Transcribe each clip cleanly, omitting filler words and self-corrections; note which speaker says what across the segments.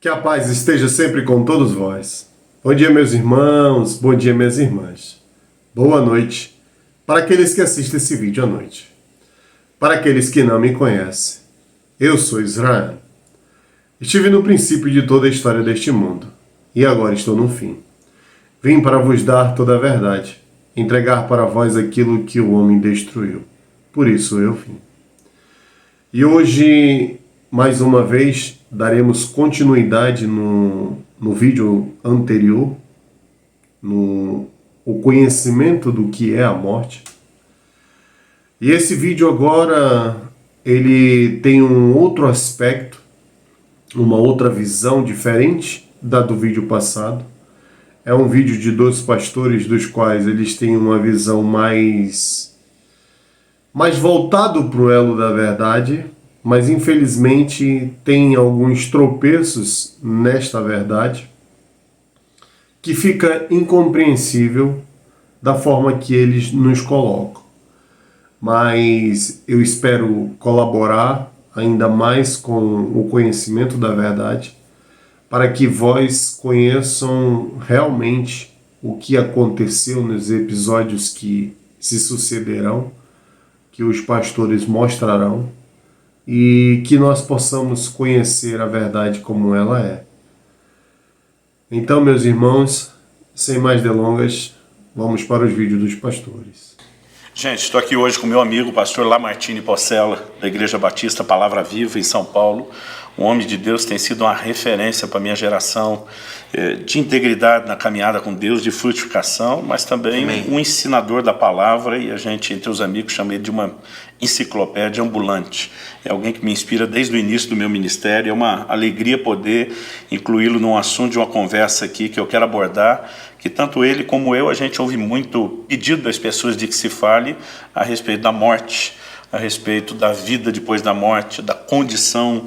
Speaker 1: Que a paz esteja sempre com todos vós. Bom dia, meus irmãos, bom dia, minhas irmãs. Boa noite para aqueles que assistem esse vídeo à noite. Para aqueles que não me conhecem, eu sou Israel. Estive no princípio de toda a história deste mundo, e agora estou no fim. Vim para vos dar toda a verdade, entregar para vós aquilo que o homem destruiu. Por isso eu vim. E hoje, mais uma vez, daremos continuidade no vídeo anterior, no conhecimento do que é a morte. E esse vídeo agora, ele tem um outro aspecto, uma outra visão diferente da do vídeo passado. É um vídeo de dois pastores, dos quais eles têm uma visão mais voltado para o elo da verdade, mas infelizmente tem alguns tropeços nesta verdade que fica incompreensível da forma que eles nos colocam. Mas eu espero colaborar ainda mais com o conhecimento da verdade, para que vós conheçam realmente o que aconteceu nos episódios que se sucederão, que os pastores mostrarão, e que nós possamos conhecer a verdade como ela é. Então, meus irmãos, sem mais delongas, vamos para os vídeos dos pastores.
Speaker 2: Gente, estou aqui hoje com meu amigo, o pastor Lamartine Porcela, da Igreja Batista Palavra Viva, em São Paulo. Um homem de Deus, tem sido uma referência para a minha geração de integridade na caminhada com Deus, de frutificação, mas também um ensinador da palavra, e a gente, entre os amigos, chama ele de uma enciclopédia ambulante. É alguém que me inspira desde o início do meu ministério. É uma alegria poder incluí-lo num assunto de uma conversa aqui que eu quero abordar, que tanto ele como eu, a gente ouve muito pedido das pessoas de que se fale a respeito da morte, a respeito da vida depois da morte, da condição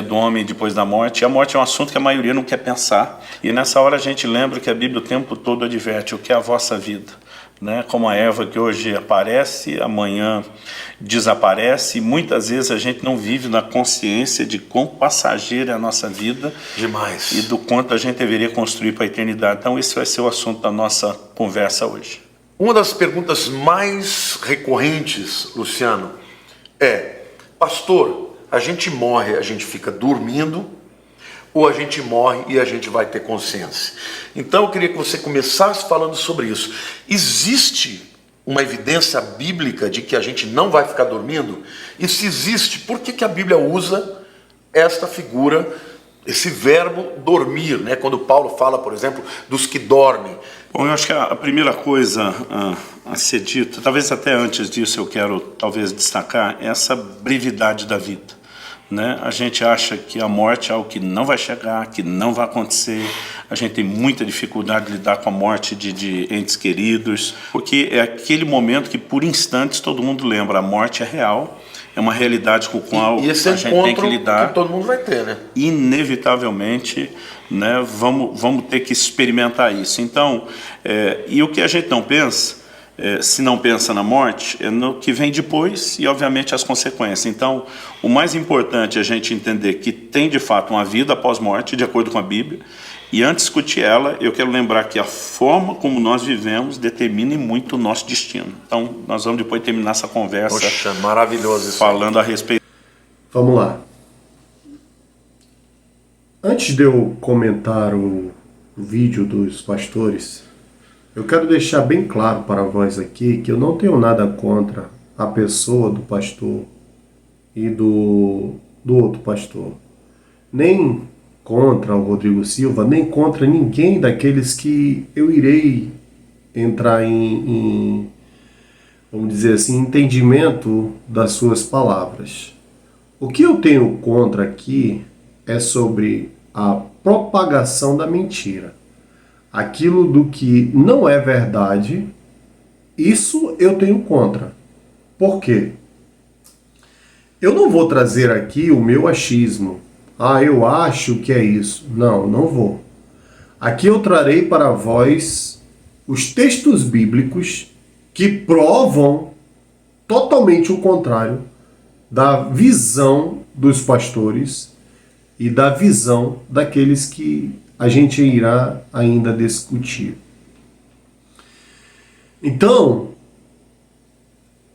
Speaker 2: do homem depois da morte. E a morte é um assunto que a maioria não quer pensar. E nessa hora a gente lembra que a Bíblia o tempo todo adverte: o que é a vossa vida? Né? Como a erva que hoje aparece, amanhã desaparece, e muitas vezes a gente não vive na consciência de quão passageira é a nossa vida.
Speaker 3: Demais.
Speaker 2: E do quanto a gente deveria construir para a eternidade. Então esse vai ser o assunto da nossa conversa hoje.
Speaker 3: Uma das perguntas mais recorrentes, Luciano, é: pastor, a gente morre, a gente fica dormindo, ou a gente morre e a gente vai ter consciência? Então eu queria que você começasse falando sobre isso. Existe uma evidência bíblica de que a gente não vai ficar dormindo? E se existe, por que a Bíblia usa esta figura, esse verbo dormir, né? Quando Paulo fala, por exemplo, dos que dormem?
Speaker 2: Bom, eu acho que a primeira coisa a ser dita, talvez até antes disso eu quero talvez destacar, é essa brevidade da vida. Né? A gente acha que a morte é algo que não vai chegar, que não vai acontecer. A gente tem muita dificuldade de lidar com a morte de entes queridos, porque é aquele momento que por instantes todo mundo lembra: a morte é real, é uma realidade com a qual
Speaker 3: e esse
Speaker 2: a gente tem que lidar.
Speaker 3: que todo mundo vai ter, né?
Speaker 2: Inevitavelmente, né, vamos ter que experimentar isso. Então, e o que a gente não pensa, se não pensa na morte, é no que vem depois e, obviamente, as consequências. Então, o mais importante é a gente entender que tem, de fato, uma vida após morte, de acordo com a Bíblia. E antes de discutir ela, eu quero lembrar que a forma como nós vivemos determina muito o nosso destino. Então, nós vamos depois terminar essa conversa.
Speaker 3: Poxa, maravilhoso isso.
Speaker 2: Falando a respeito.
Speaker 1: Vamos lá. Antes de eu comentar o vídeo dos pastores, eu quero deixar bem claro para vós aqui que eu não tenho nada contra a pessoa do pastor e do outro pastor. Nem contra o Rodrigo Silva, nem contra ninguém daqueles que eu irei entrar em vamos dizer assim, entendimento das suas palavras. O que eu tenho contra aqui é sobre a propagação da mentira. Aquilo do que não é verdade, isso eu tenho contra. Por quê? Eu não vou trazer aqui o meu achismo. Eu acho que é isso. Não, não vou. Aqui eu trarei para vós os textos bíblicos que provam totalmente o contrário da visão dos pastores e da visão daqueles que a gente irá ainda discutir. Então,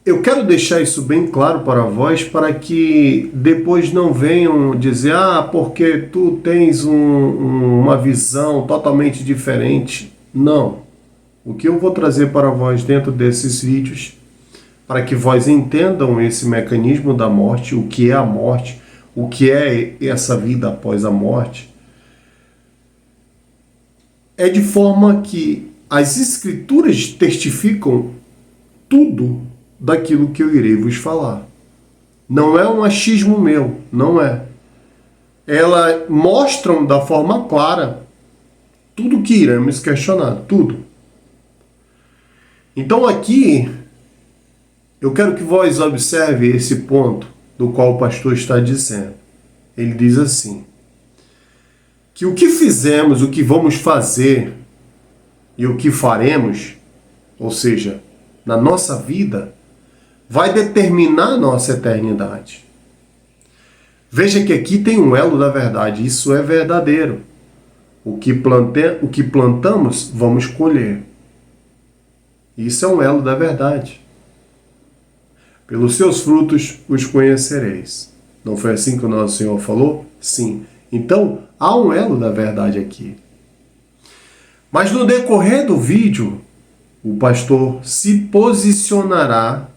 Speaker 1: eu quero deixar isso bem claro para vós, para que depois não venham dizer, porque tu tens uma visão totalmente diferente. Não. O que eu vou trazer para vós dentro desses vídeos, para que vós entendam esse mecanismo da morte, o que é a morte, o que é essa vida após a morte, é de forma que as Escrituras testificam tudo daquilo que eu irei vos falar. Não é um achismo meu, não é. Elas mostram da forma clara tudo que iremos questionar, tudo. Então aqui, eu quero que vós observe esse ponto do qual o pastor está dizendo. Ele diz assim, que o que fizemos, o que vamos fazer e o que faremos, ou seja, na nossa vida, vai determinar a nossa eternidade. Veja que aqui tem um elo da verdade, isso é verdadeiro. O que plantamos, vamos colher. Isso é um elo da verdade. Pelos seus frutos os conhecereis. Não foi assim que o nosso Senhor falou? Sim. Então, há um elo da verdade aqui. Mas no decorrer do vídeo, o pastor se posicionará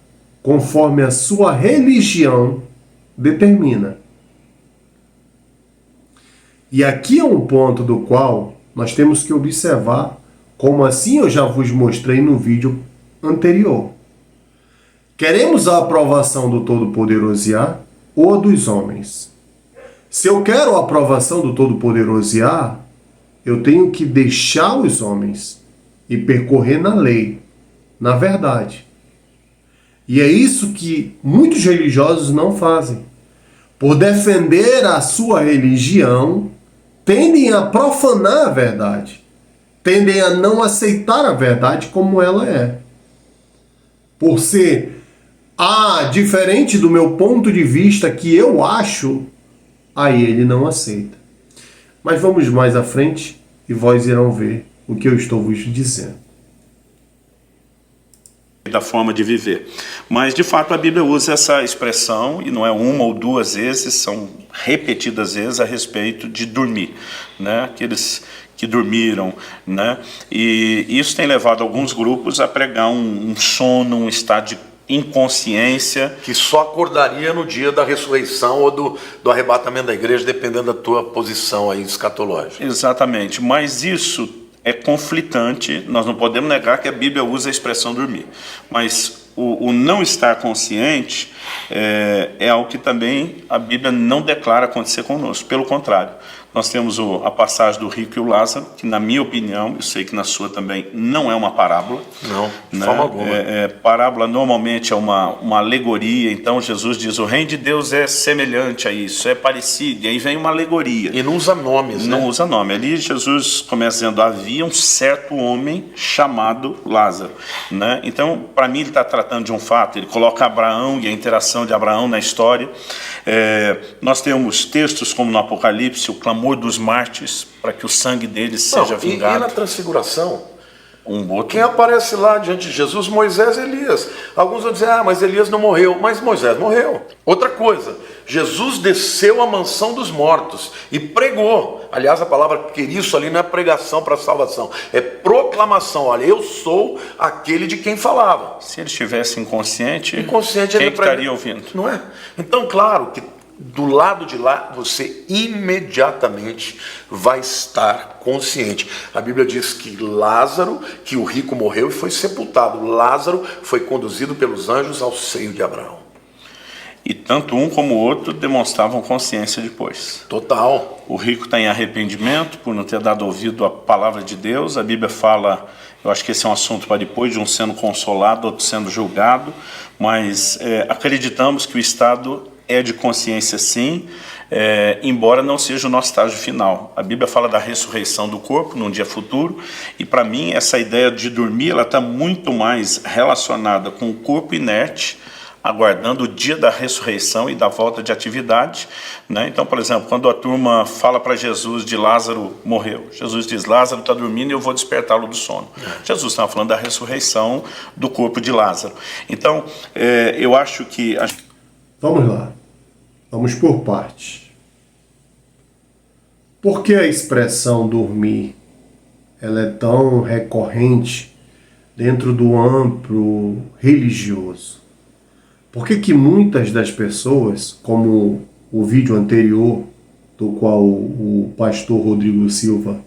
Speaker 1: conforme a sua religião determina. E aqui é um ponto do qual nós temos que observar, como assim eu já vos mostrei no vídeo anterior. Queremos a aprovação do Todo-Poderoso Yah ou a dos homens? Se eu quero a aprovação do Todo-Poderoso Yah, eu tenho que deixar os homens e percorrer na lei, na verdade. E é isso que muitos religiosos não fazem. Por defender a sua religião, tendem a profanar a verdade. Tendem a não aceitar a verdade como ela é. Por ser, diferente do meu ponto de vista que eu acho, aí ele não aceita. Mas vamos mais à frente e vós irão ver o que eu estou vos dizendo.
Speaker 2: Da forma de viver. Mas, de fato, a Bíblia usa essa expressão, e não é uma ou duas vezes, são repetidas vezes a respeito de dormir, né? Aqueles que dormiram, né? E isso tem levado alguns grupos a pregar um sono, um estado de inconsciência.
Speaker 3: Que só acordaria no dia da ressurreição ou do arrebatamento da igreja, dependendo da tua posição aí escatológica.
Speaker 2: Exatamente, mas isso é conflitante, nós não podemos negar que a Bíblia usa a expressão dormir, mas o não estar consciente é algo que também a Bíblia não declara acontecer conosco, pelo contrário. Nós temos a passagem do rico e o Lázaro, que na minha opinião, eu sei que na sua também, não é uma parábola.
Speaker 3: Não, de
Speaker 2: né?
Speaker 3: forma alguma.
Speaker 2: Parábola normalmente é uma alegoria, então Jesus diz, o reino de Deus é semelhante a isso, é parecido, e aí vem uma alegoria.
Speaker 3: E não usa nomes,
Speaker 2: Não
Speaker 3: né?
Speaker 2: usa nome. Ali Jesus começa dizendo, havia um certo homem chamado Lázaro. Né? Então, para mim, ele está tratando de um fato, ele coloca Abraão e a interação de Abraão na história. Nós temos textos como no Apocalipse, o clamor dos mártires, para que o sangue deles seja vingado.
Speaker 3: E na transfiguração,
Speaker 2: outro.
Speaker 3: quem aparece lá diante de Jesus? Moisés e Elias. Alguns vão dizer, mas Elias não morreu. Mas Moisés morreu. Outra coisa, Jesus desceu à mansão dos mortos e pregou. Aliás, a palavra que isso ali não é pregação para salvação, é proclamação. Olha, eu sou aquele de quem falava.
Speaker 2: Se ele estivesse inconsciente
Speaker 3: Quem
Speaker 2: ele estaria ouvindo?
Speaker 3: Não é? Então, claro que do lado de lá, você imediatamente vai estar consciente. A Bíblia diz que Lázaro, que o rico morreu e foi sepultado. Lázaro foi conduzido pelos anjos ao seio de Abraão.
Speaker 2: E tanto um como o outro demonstravam consciência depois.
Speaker 3: Total.
Speaker 2: O rico está em arrependimento por não ter dado ouvido à palavra de Deus. A Bíblia fala, eu acho que esse é um assunto para depois, de um sendo consolado, outro sendo julgado. Mas acreditamos que o estado é de consciência sim, embora não seja o nosso estágio final. A Bíblia fala da ressurreição do corpo num dia futuro, e para mim essa ideia de dormir ela está muito mais relacionada com o corpo inerte aguardando o dia da ressurreição e da volta de atividade, né? Então, por exemplo, quando a turma fala para Jesus de Lázaro morreu, Jesus diz, Lázaro está dormindo e eu vou despertá-lo do sono. Jesus estava falando da ressurreição do corpo de Lázaro. Então, eu acho que...
Speaker 1: Vamos lá, vamos por partes. Por que a expressão dormir ela é tão recorrente dentro do âmbito religioso? Por que muitas das pessoas, como o vídeo anterior, do qual o pastor Rodrigo Silva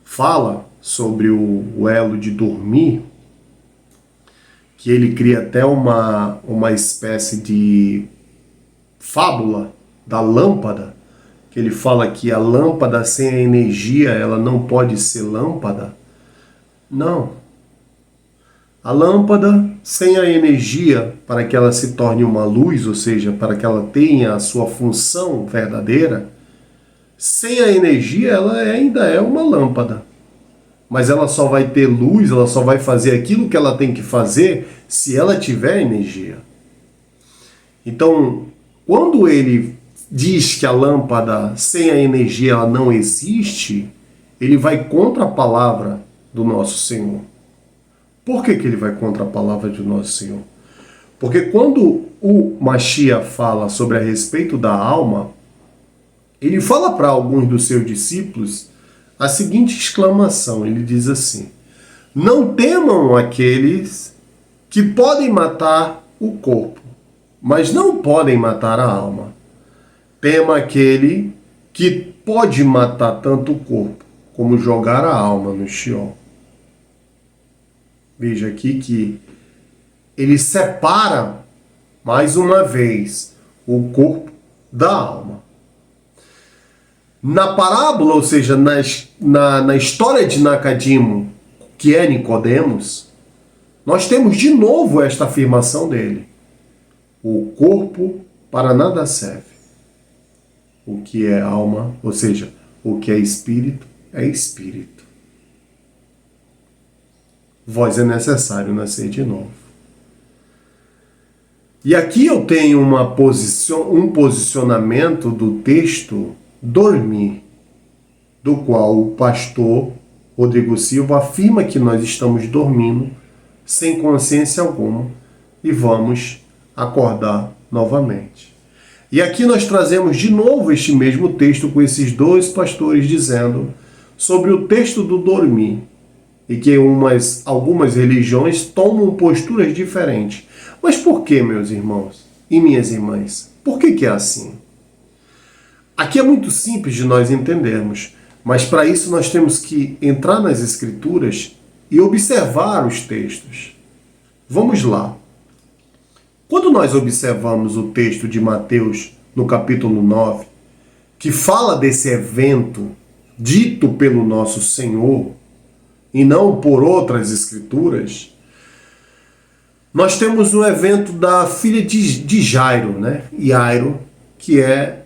Speaker 1: fala sobre o elo de dormir, que ele cria até uma espécie de fábula da lâmpada, que ele fala que a lâmpada sem a energia, ela não pode ser lâmpada. Não. A lâmpada, sem a energia, para que ela se torne uma luz, ou seja, para que ela tenha a sua função verdadeira, sem a energia ela ainda é uma lâmpada. Mas ela só vai ter luz, ela só vai fazer aquilo que ela tem que fazer se ela tiver energia. Então, quando ele diz que a lâmpada sem a energia ela não existe, ele vai contra a palavra do nosso Senhor. Por que ele vai contra a palavra do nosso Senhor? Porque quando o Mashiach fala sobre a respeito da alma, ele fala para alguns dos seus discípulos a seguinte exclamação, ele diz assim, não temam aqueles que podem matar o corpo, mas não podem matar a alma. Tema aquele que pode matar tanto o corpo como jogar a alma no Sheol. Veja aqui que ele separa, mais uma vez, o corpo da alma. Na parábola, ou seja, na história de Nacadimo, que é Nicodemos, nós temos de novo esta afirmação dele. O corpo para nada serve. O que é alma, ou seja, o que é espírito, é espírito. Vós é necessário nascer de novo. E aqui eu tenho um posicionamento do texto dormir, do qual o pastor Rodrigo Silva afirma que nós estamos dormindo sem consciência alguma e vamos acordar novamente. E aqui nós trazemos de novo este mesmo texto com esses dois pastores dizendo sobre o texto do dormir e que algumas religiões tomam posturas diferentes. Mas por que, meus irmãos e minhas irmãs? Por que é assim? Aqui é muito simples de nós entendermos, mas para isso nós temos que entrar nas Escrituras e observar os textos. Vamos lá. Quando nós observamos o texto de Mateus, no capítulo 9, que fala desse evento dito pelo nosso Senhor, e não por outras escrituras, nós temos um evento da filha de Jairo, né? Jairo, que é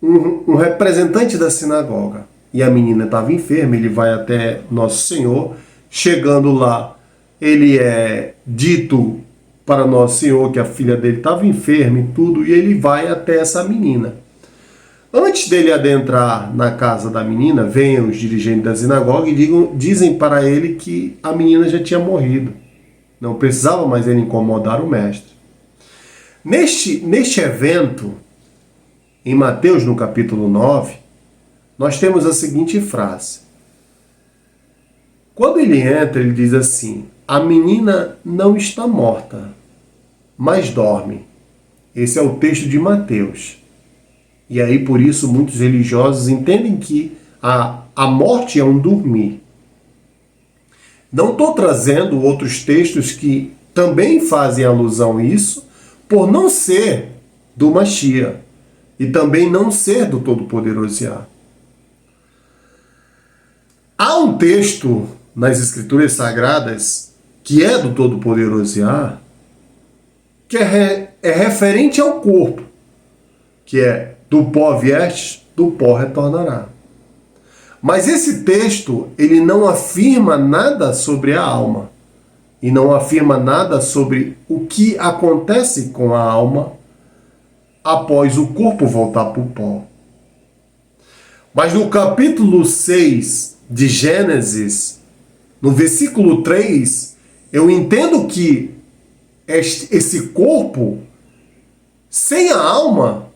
Speaker 1: um representante da sinagoga. E a menina estava enferma, ele vai até Nosso Senhor. Chegando lá, ele é dito para Nosso Senhor que a filha dele estava enferma e tudo, e ele vai até essa menina. Antes dele adentrar na casa da menina, vêm os dirigentes da sinagoga e dizem para ele que a menina já tinha morrido. Não precisava mais ele incomodar o mestre. Neste evento, em Mateus, no capítulo 9, nós temos a seguinte frase. Quando ele entra, ele diz assim, a menina não está morta, mas dorme. Esse é o texto de Mateus. E aí, por isso, muitos religiosos entendem que a morte é um dormir. Não estou trazendo outros textos que também fazem alusão a isso, por não ser do Mashiach e também não ser do Todo-Poderoso Yah. Há um texto nas Escrituras Sagradas que é do Todo-Poderoso Yah, que é referente ao corpo, que é do pó viestes, do pó retornará. Mas esse texto, ele não afirma nada sobre a alma. e não afirma nada sobre o que acontece com a alma após o corpo voltar para o pó. Mas no capítulo 6 de Gênesis, no versículo 3, eu entendo que esse corpo, sem a alma,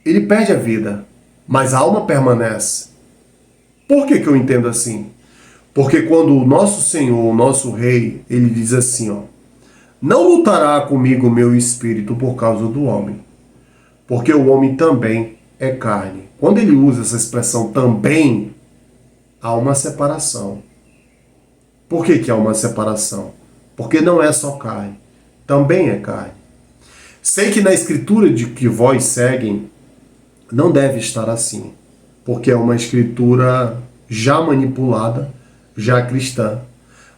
Speaker 1: ele perde a vida, mas a alma permanece. Por que eu entendo assim? Porque quando o nosso Senhor, o nosso Rei, ele diz assim, ó, não lutará comigo o meu espírito por causa do homem, porque o homem também é carne. Quando ele usa essa expressão também, há uma separação. Por que há uma separação? Porque não é só carne, também é carne. Sei que na escritura de que vós seguem, não deve estar assim, porque é uma escritura já manipulada, já cristã.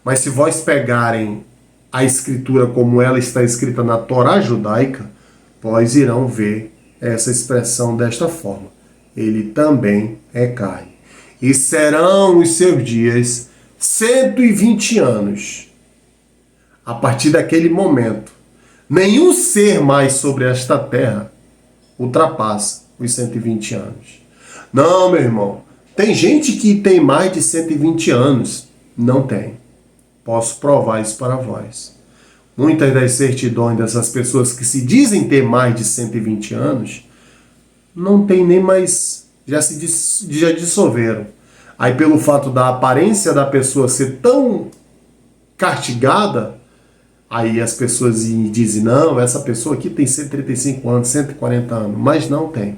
Speaker 1: Mas se vós pegarem a escritura como ela está escrita na Torá judaica, vós irão ver essa expressão desta forma. Ele também é carne. E serão os seus dias 120 anos. A partir daquele momento, nenhum ser mais sobre esta terra ultrapassa os 120 anos. Não, meu irmão, tem gente que tem mais de 120 anos. Não tem. Posso provar isso para vós. Muitas das certidões dessas pessoas que se dizem ter mais de 120 anos, não tem nem mais, já dissolveram. Aí pelo fato da aparência da pessoa ser tão castigada, aí as pessoas dizem, não, essa pessoa aqui tem 135 anos, 140 anos, mas não tem.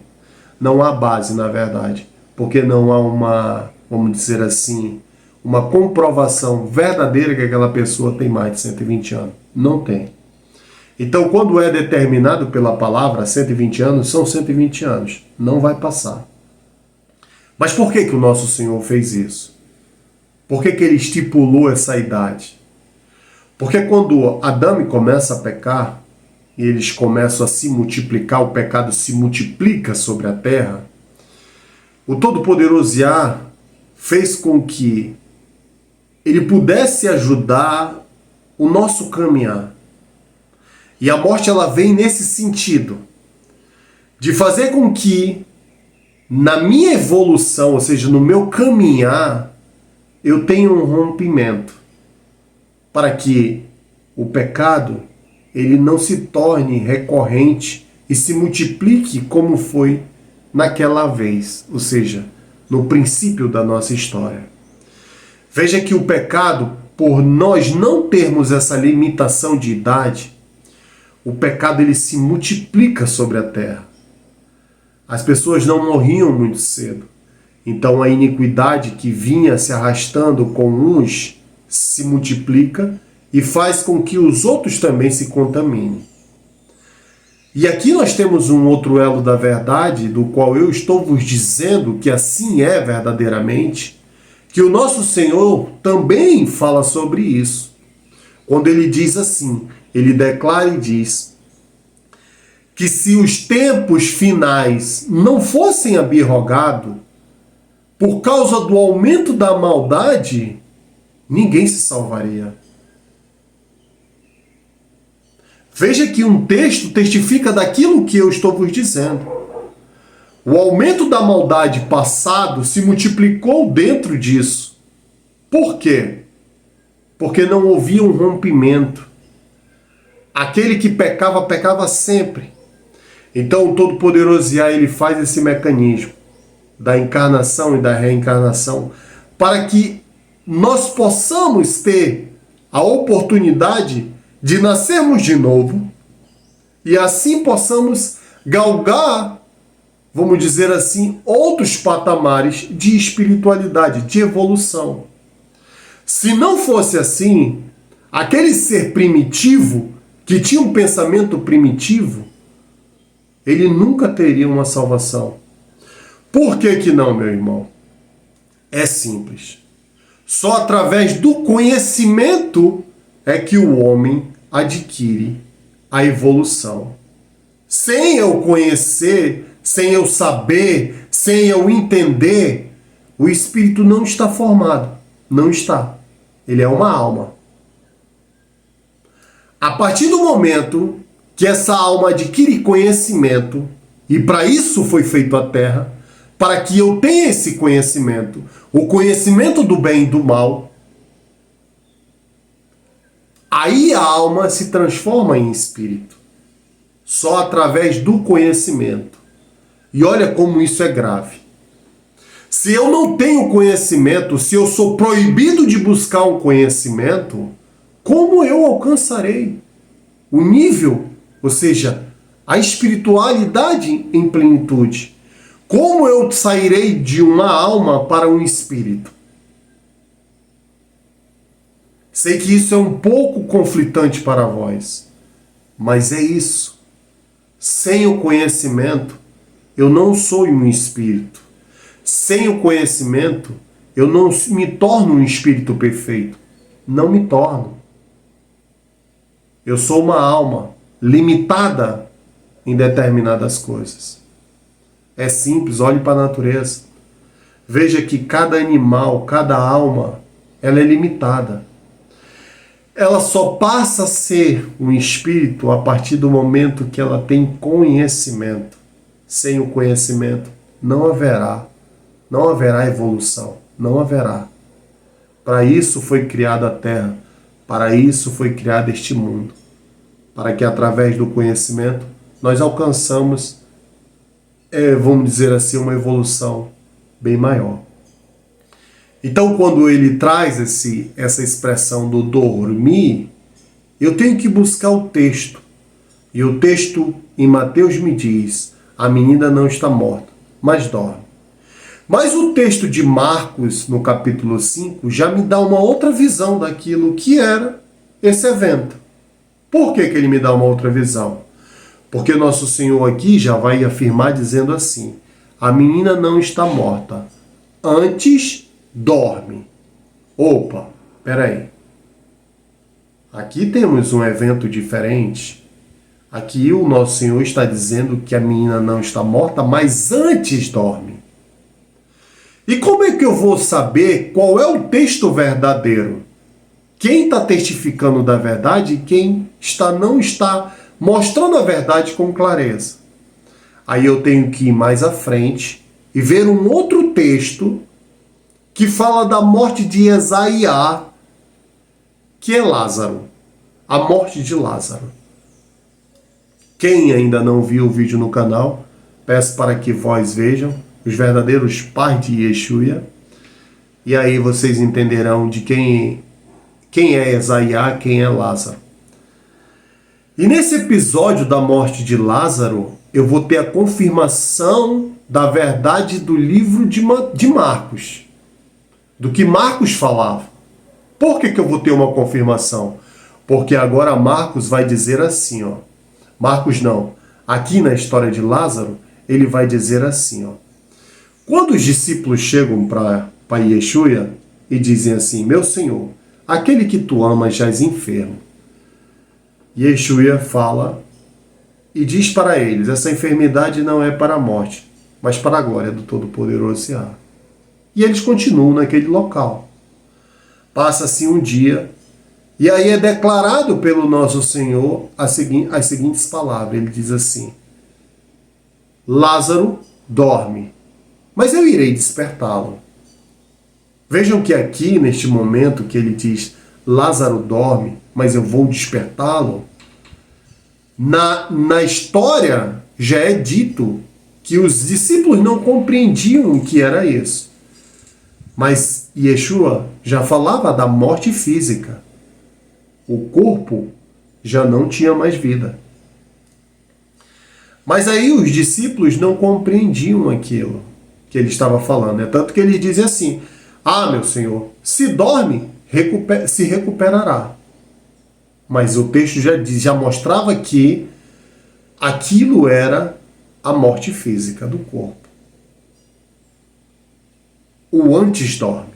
Speaker 1: Não há base, na verdade, porque não há uma, vamos dizer assim, uma comprovação verdadeira que aquela pessoa tem mais de 120 anos. Não tem. Então, quando é determinado pela palavra 120 anos, são 120 anos. Não vai passar. Mas por que o nosso Senhor fez isso? Por que ele estipulou essa idade? Porque quando Adão começa a pecar, e eles começam a se multiplicar, o pecado se multiplica sobre a terra, o Todo-Poderoso Yah fez com que ele pudesse ajudar o nosso caminhar. E a morte ela vem nesse sentido, de fazer com que na minha evolução, ou seja, no meu caminhar, eu tenha um rompimento, para que o pecado ele não se torne recorrente e se multiplique como foi naquela vez, ou seja, no princípio da nossa história. Veja que o pecado, por nós não termos essa limitação de idade, o pecado ele se multiplica sobre a terra. As pessoas não morriam muito cedo. Então a iniquidade que vinha se arrastando com uns se multiplica e faz com que os outros também se contaminem. E aqui nós temos um outro elo da verdade, do qual eu estou vos dizendo que assim é verdadeiramente, que o nosso Senhor também fala sobre isso. Quando ele diz assim, ele declara e diz que se os tempos finais não fossem abirrogados, por causa do aumento da maldade, ninguém se salvaria. Veja que um texto testifica daquilo que eu estou vos dizendo. O aumento da maldade passado se multiplicou dentro disso. Por quê? Porque não havia um rompimento. Aquele que pecava, pecava sempre. Então o Todo-Poderoso Yah, ele faz esse mecanismo da encarnação e da reencarnação para que nós possamos ter a oportunidade de nascermos de novo e assim possamos galgar, vamos dizer assim, outros patamares de espiritualidade, de evolução. Se não fosse assim, aquele ser primitivo, que tinha um pensamento primitivo, ele nunca teria uma salvação. Por que não, meu irmão? É simples. Só através do conhecimento é que o homem adquire a evolução. Sem eu conhecer, sem eu saber, sem eu entender, o espírito não está formado. Não está. ele é uma alma. A partir do momento que essa alma adquire conhecimento, e para isso foi feito a terra, para que eu tenha esse conhecimento, o conhecimento do bem e do mal, aí a alma se transforma em espírito, só através do conhecimento. E olha como isso é grave. Se eu não tenho conhecimento, se eu sou proibido de buscar um conhecimento, como eu alcançarei o nível, ou seja, a espiritualidade em plenitude? Como eu sairei de uma alma para um espírito? Sei que isso é um pouco conflitante para vós, mas é isso. Sem o conhecimento, eu não sou um espírito. Sem o conhecimento, eu não me torno um espírito perfeito. Não me torno. Eu sou uma alma limitada em determinadas coisas. É simples, olhe para a natureza. Veja que cada animal, cada alma, ela é limitada. Ela só passa a ser um espírito a partir do momento que ela tem conhecimento. Sem o conhecimento, não haverá evolução, não haverá. Para isso foi criada a Terra, para isso foi criado este mundo, para que através do conhecimento nós alcançamos, vamos dizer assim, uma evolução bem maior. Então, quando ele traz essa expressão do dormir, eu tenho que buscar o texto. E o texto em Mateus me diz: a menina não está morta, mas dorme. Mas o texto de Marcos, no capítulo 5, já me dá uma outra visão daquilo que era esse evento. Por que que ele me dá uma outra visão? Porque nosso Senhor aqui já vai afirmar dizendo assim: a menina não está morta, antes dorme. Opa, peraí. Aqui temos um evento diferente. Aqui o nosso Senhor está dizendo que a menina não está morta, mas antes dorme. E como é que eu vou saber qual é o texto verdadeiro? Quem está testificando da verdade e quem não está mostrando a verdade com clareza? Aí eu tenho que ir mais à frente e ver um outro texto que fala da morte de Esaías, que é Lázaro. A morte de Lázaro. Quem ainda não viu o vídeo no canal, peço para que vós vejam os verdadeiros pais de Yeshua. E aí vocês entenderão de quem é Esaías, quem é Lázaro. E nesse episódio da morte de Lázaro, eu vou ter a confirmação da verdade do livro de Marcos. Do que Marcos falava. Por que eu vou ter uma confirmação? Porque agora Marcos vai dizer assim, ó. Marcos não. Aqui na história de Lázaro, ele vai dizer assim, ó. Quando os discípulos chegam para Yeshua e dizem assim: meu Senhor, aquele que tu amas jaz enfermo. Yeshua fala e diz para eles: essa enfermidade não é para a morte, mas para a glória do Todo-Poderoso Yahweh. E eles continuam naquele local. Passa-se um dia, e aí é declarado pelo nosso Senhor as seguintes palavras. Ele diz assim: Lázaro dorme, mas eu irei despertá-lo. Vejam que aqui, neste momento que ele diz Lázaro dorme, mas eu vou despertá-lo, na história já é dito que os discípulos não compreendiam o que era isso. Mas Yeshua já falava da morte física. O corpo já não tinha mais vida. Mas aí os discípulos não compreendiam aquilo que ele estava falando. É tanto que ele dizem assim: ah, meu Senhor, se dorme, se recuperará. Mas o texto já mostrava que aquilo era a morte física do corpo. O antes dorme.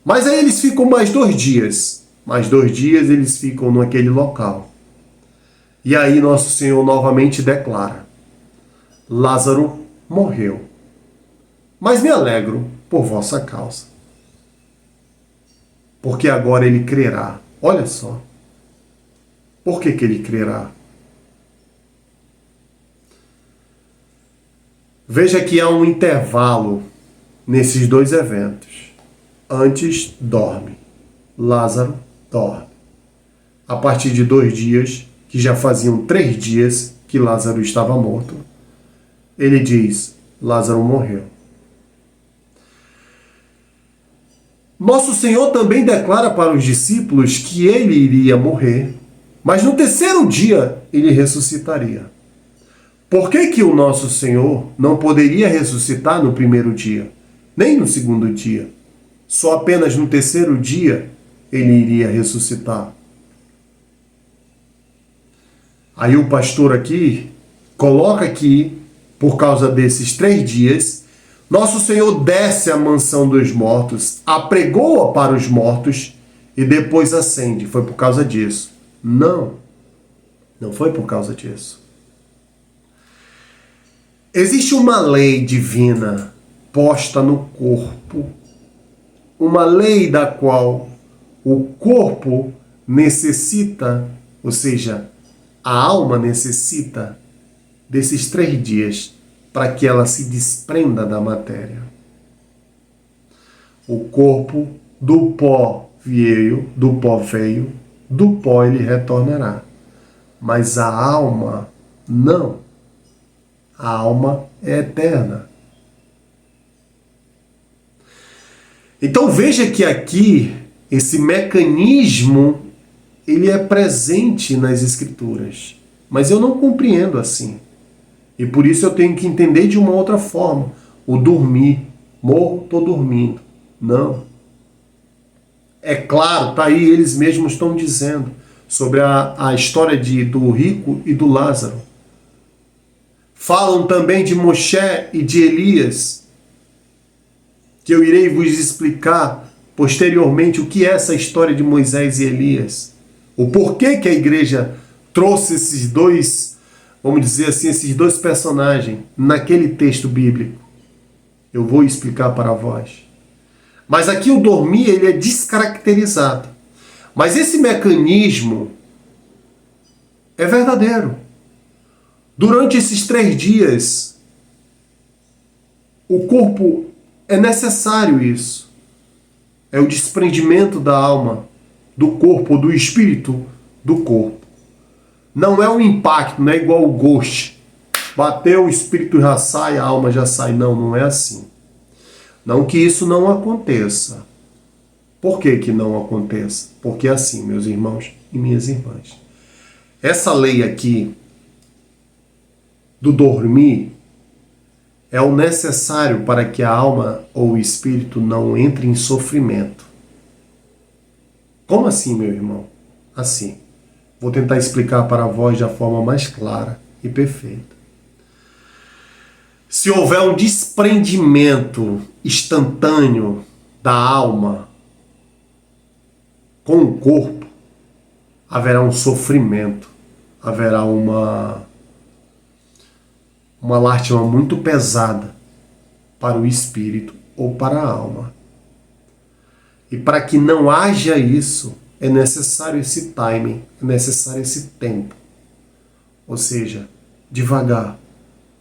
Speaker 1: Mas aí eles ficam mais 2 dias. Mais 2 dias eles ficam naquele local. E aí nosso Senhor novamente declara: Lázaro morreu. Mas me alegro por vossa causa. porque agora ele crerá. Olha só. Por que ele crerá? Veja que há um intervalo nesses dois eventos. Antes, dorme. Lázaro dorme. A partir de 2 dias, que já faziam 3 dias que Lázaro estava morto, ele diz: Lázaro morreu. Nosso Senhor também declara para os discípulos que ele iria morrer, mas no 3º dia ele ressuscitaria. Por que o nosso Senhor não poderia ressuscitar no 1º dia, nem no 2º dia? Só apenas no 3º dia ele iria ressuscitar. Aí o pastor aqui coloca que, por causa desses 3 dias, nosso Senhor desce à mansão dos mortos, apregoa para os mortos e depois ascende. Foi por causa disso? Não, não foi por causa disso. Existe uma lei divina posta no corpo, uma lei da qual o corpo necessita, ou seja, a alma necessita desses 3 dias para que ela se desprenda da matéria. O corpo do pó veio, do pó ele retornará. Mas a alma não. A alma é eterna. Então veja que aqui esse mecanismo ele é presente nas Escrituras, mas eu não compreendo assim. E por isso eu tenho que entender de uma outra forma. O dormir, morro, estou dormindo. Não. É claro, tá aí, eles mesmos estão dizendo sobre a história do rico e do Lázaro. Falam também de Moshe e de Elias, que eu irei vos explicar posteriormente o que é essa história de Moisés e Elias. O porquê que a igreja trouxe esses dois, vamos dizer assim, esses 2 personagens naquele texto bíblico. Eu vou explicar para vós. Mas aqui o dormir ele é descaracterizado. Mas esse mecanismo é verdadeiro. Durante esses 3 dias, o corpo é necessário isso. É o desprendimento da alma, do corpo, do espírito do corpo. Não é um impacto, não é igual o ghost. Bateu, o espírito já sai, a alma já sai. Não, não é assim. Não que isso não aconteça. Por que não aconteça? Porque é assim, meus irmãos e minhas irmãs. Essa lei aqui do dormir é o necessário para que a alma ou o espírito não entre em sofrimento. Como assim, meu irmão? Assim. Vou tentar explicar para vós da forma mais clara e perfeita. Se houver um desprendimento instantâneo da alma com o corpo, haverá um sofrimento, haverá uma lástima muito pesada para o espírito ou para a alma. E para que não haja isso, é necessário esse timing, é necessário esse tempo. Ou seja, devagar,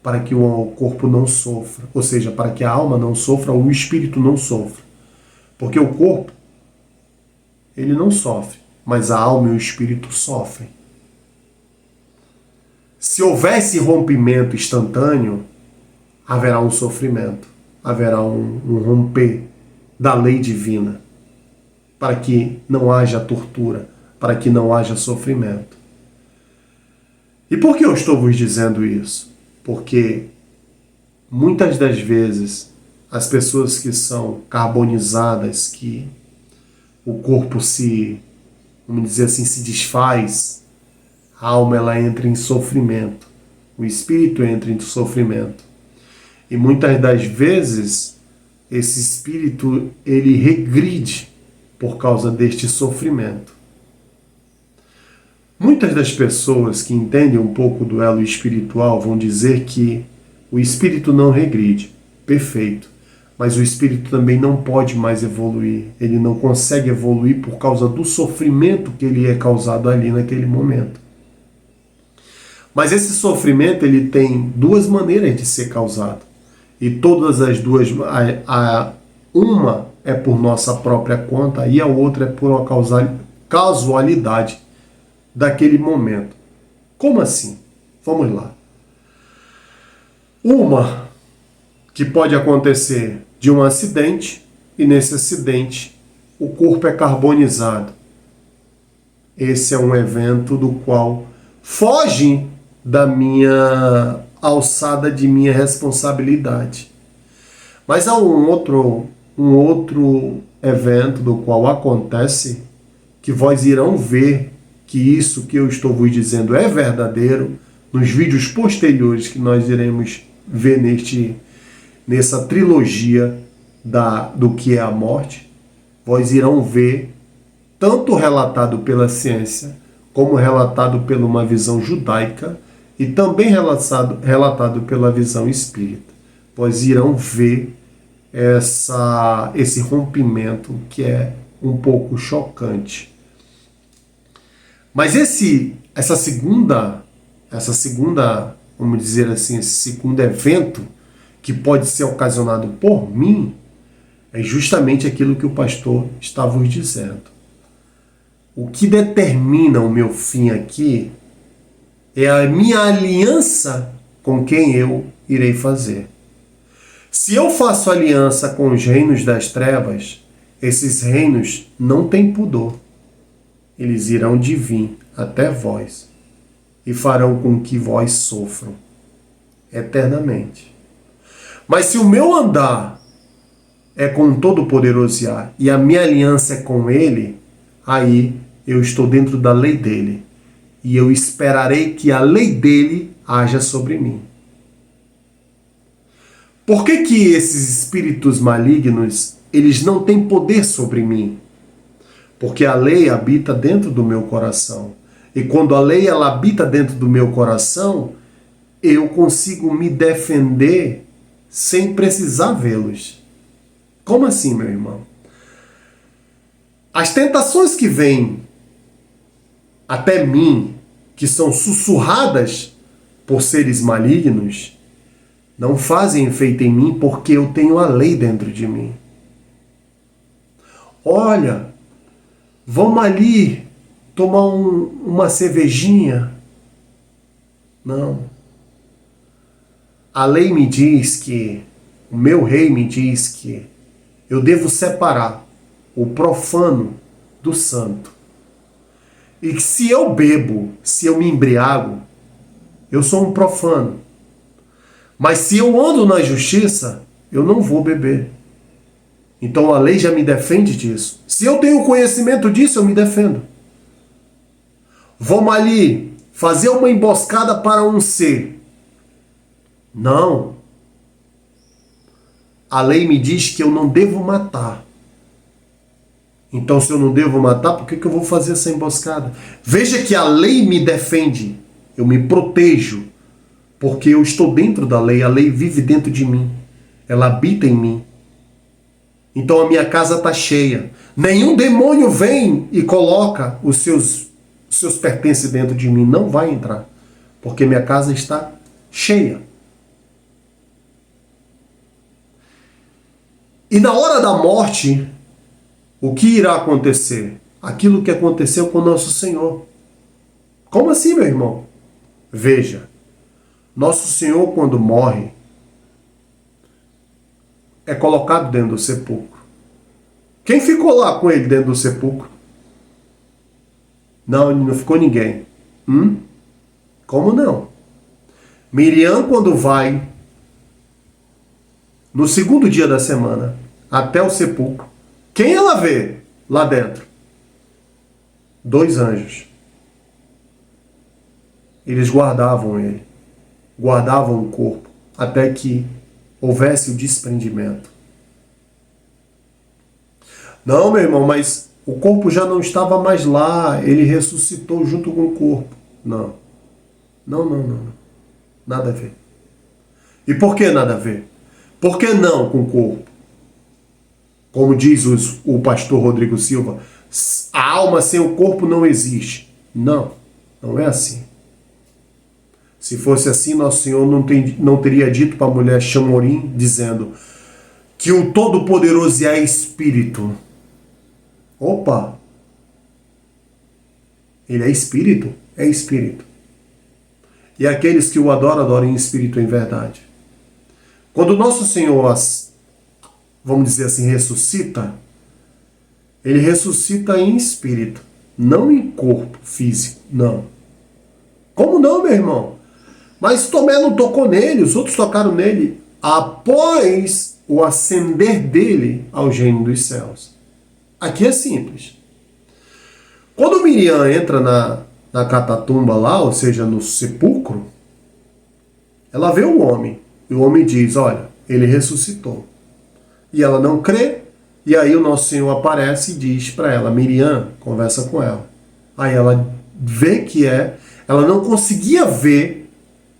Speaker 1: para que o corpo não sofra. Ou seja, para que a alma não sofra ou o espírito não sofra. Porque o corpo, ele não sofre, mas a alma e o espírito sofrem. Se houvesse rompimento instantâneo, haverá um sofrimento, haverá um romper da lei divina, para que não haja tortura, para que não haja sofrimento. E por que eu estou vos dizendo isso? Porque muitas das vezes as pessoas que são carbonizadas, que o corpo se, vamos dizer assim, se desfaz, a alma ela entra em sofrimento, o espírito entra em sofrimento. E muitas das vezes esse espírito ele regride por causa deste sofrimento. Muitas das pessoas que entendem um pouco do elo espiritual vão dizer que o espírito não regride. Perfeito. Mas o espírito também não pode mais evoluir. Ele não consegue evoluir por causa do sofrimento que ele é causado ali naquele momento. Mas esse sofrimento ele tem duas maneiras de ser causado. E todas as duas, uma é por nossa própria conta e a outra é por uma casualidade daquele momento. Como assim? Vamos lá. Uma que pode acontecer de um acidente, e nesse acidente o corpo é carbonizado. Esse é um evento do qual foge da minha alçada de minha responsabilidade. Mas há um outro evento do qual acontece que vós irão ver que isso que eu estou vos dizendo é verdadeiro nos vídeos posteriores que nós iremos ver nessa trilogia do que é a morte. Vós irão ver, tanto relatado pela ciência, como relatado por uma visão judaica, e também relatado pela visão espírita. Vós irão ver esse rompimento que é um pouco chocante. Mas essa segunda, vamos dizer assim, esse segundo evento que pode ser ocasionado por mim, é justamente aquilo que o pastor está vos dizendo. O que determina o meu fim aqui é a minha aliança com quem eu irei fazer. Se eu faço aliança com os reinos das trevas, esses reinos não têm pudor. Eles irão de vir até vós e farão com que vós sofram eternamente. Mas se o meu andar é com o Todo-Poderoso e a minha aliança é com Ele, aí eu estou dentro da lei dele. E eu esperarei que a lei dele haja sobre mim. Por que esses espíritos malignos, eles não têm poder sobre mim? Porque a lei habita dentro do meu coração. E quando a lei ela habita dentro do meu coração, eu consigo me defender sem precisar vê-los. Como assim, meu irmão? As tentações que vêm até mim, que são sussurradas por seres malignos, não fazem efeito em mim porque eu tenho a lei dentro de mim. Olha, vamos ali tomar uma cervejinha. Não. A lei me diz que, o meu rei me diz que eu devo separar o profano do santo. E que se eu bebo, se eu me embriago, eu sou um profano. Mas se eu ando na justiça, eu não vou beber. Então a lei já me defende disso. Se eu tenho conhecimento disso, eu me defendo. Vamos ali fazer uma emboscada para um ser. Não. A lei me diz que eu não devo matar. Então, se eu não devo matar, por que eu vou fazer essa emboscada? Veja que a lei me defende. Eu me protejo. Porque eu estou dentro da lei. A lei vive dentro de mim. Ela habita em mim. Então, a minha casa está cheia. Nenhum demônio vem e coloca os seus pertences dentro de mim. Não vai entrar. Porque minha casa está cheia. E na hora da morte, o que irá acontecer? Aquilo que aconteceu com o nosso Senhor. Como assim, meu irmão? Veja, nosso Senhor, quando morre, é colocado dentro do sepulcro. Quem ficou lá com ele dentro do sepulcro? Não ficou ninguém. Como não? Miriam, quando vai no segundo dia da semana até o sepulcro, quem ela vê lá dentro? 2 anjos. Eles guardavam ele, guardavam o corpo, até que houvesse o desprendimento. Não, meu irmão, mas o corpo já não estava mais lá, ele ressuscitou junto com o corpo. Não. Nada a ver. E por que nada a ver? Por que não com o corpo? Como diz o pastor Rodrigo Silva, a alma sem o corpo não existe. Não, não é assim. Se fosse assim, Nosso Senhor não teria dito para a mulher Chamorim, dizendo que o Todo-Poderoso é Espírito. Opa! Ele é Espírito? É Espírito. E aqueles que o adoram, adoram em Espírito e em verdade. Quando Nosso Senhor, vamos dizer assim, ressuscita, Ele ressuscita em Espírito, não em corpo físico, não. Como não, meu irmão? Mas Tomé não tocou nele, os outros tocaram nele após o ascender dele ao reino dos céus. Aqui é simples. Quando Miriam entra na catatumba lá, ou seja, no sepulcro, ela vê o homem. E o homem diz, olha, ele ressuscitou. E ela não crê, e aí o Nosso Senhor aparece e diz para ela, Miriam, conversa com ela. Aí ela vê que ela não conseguia ver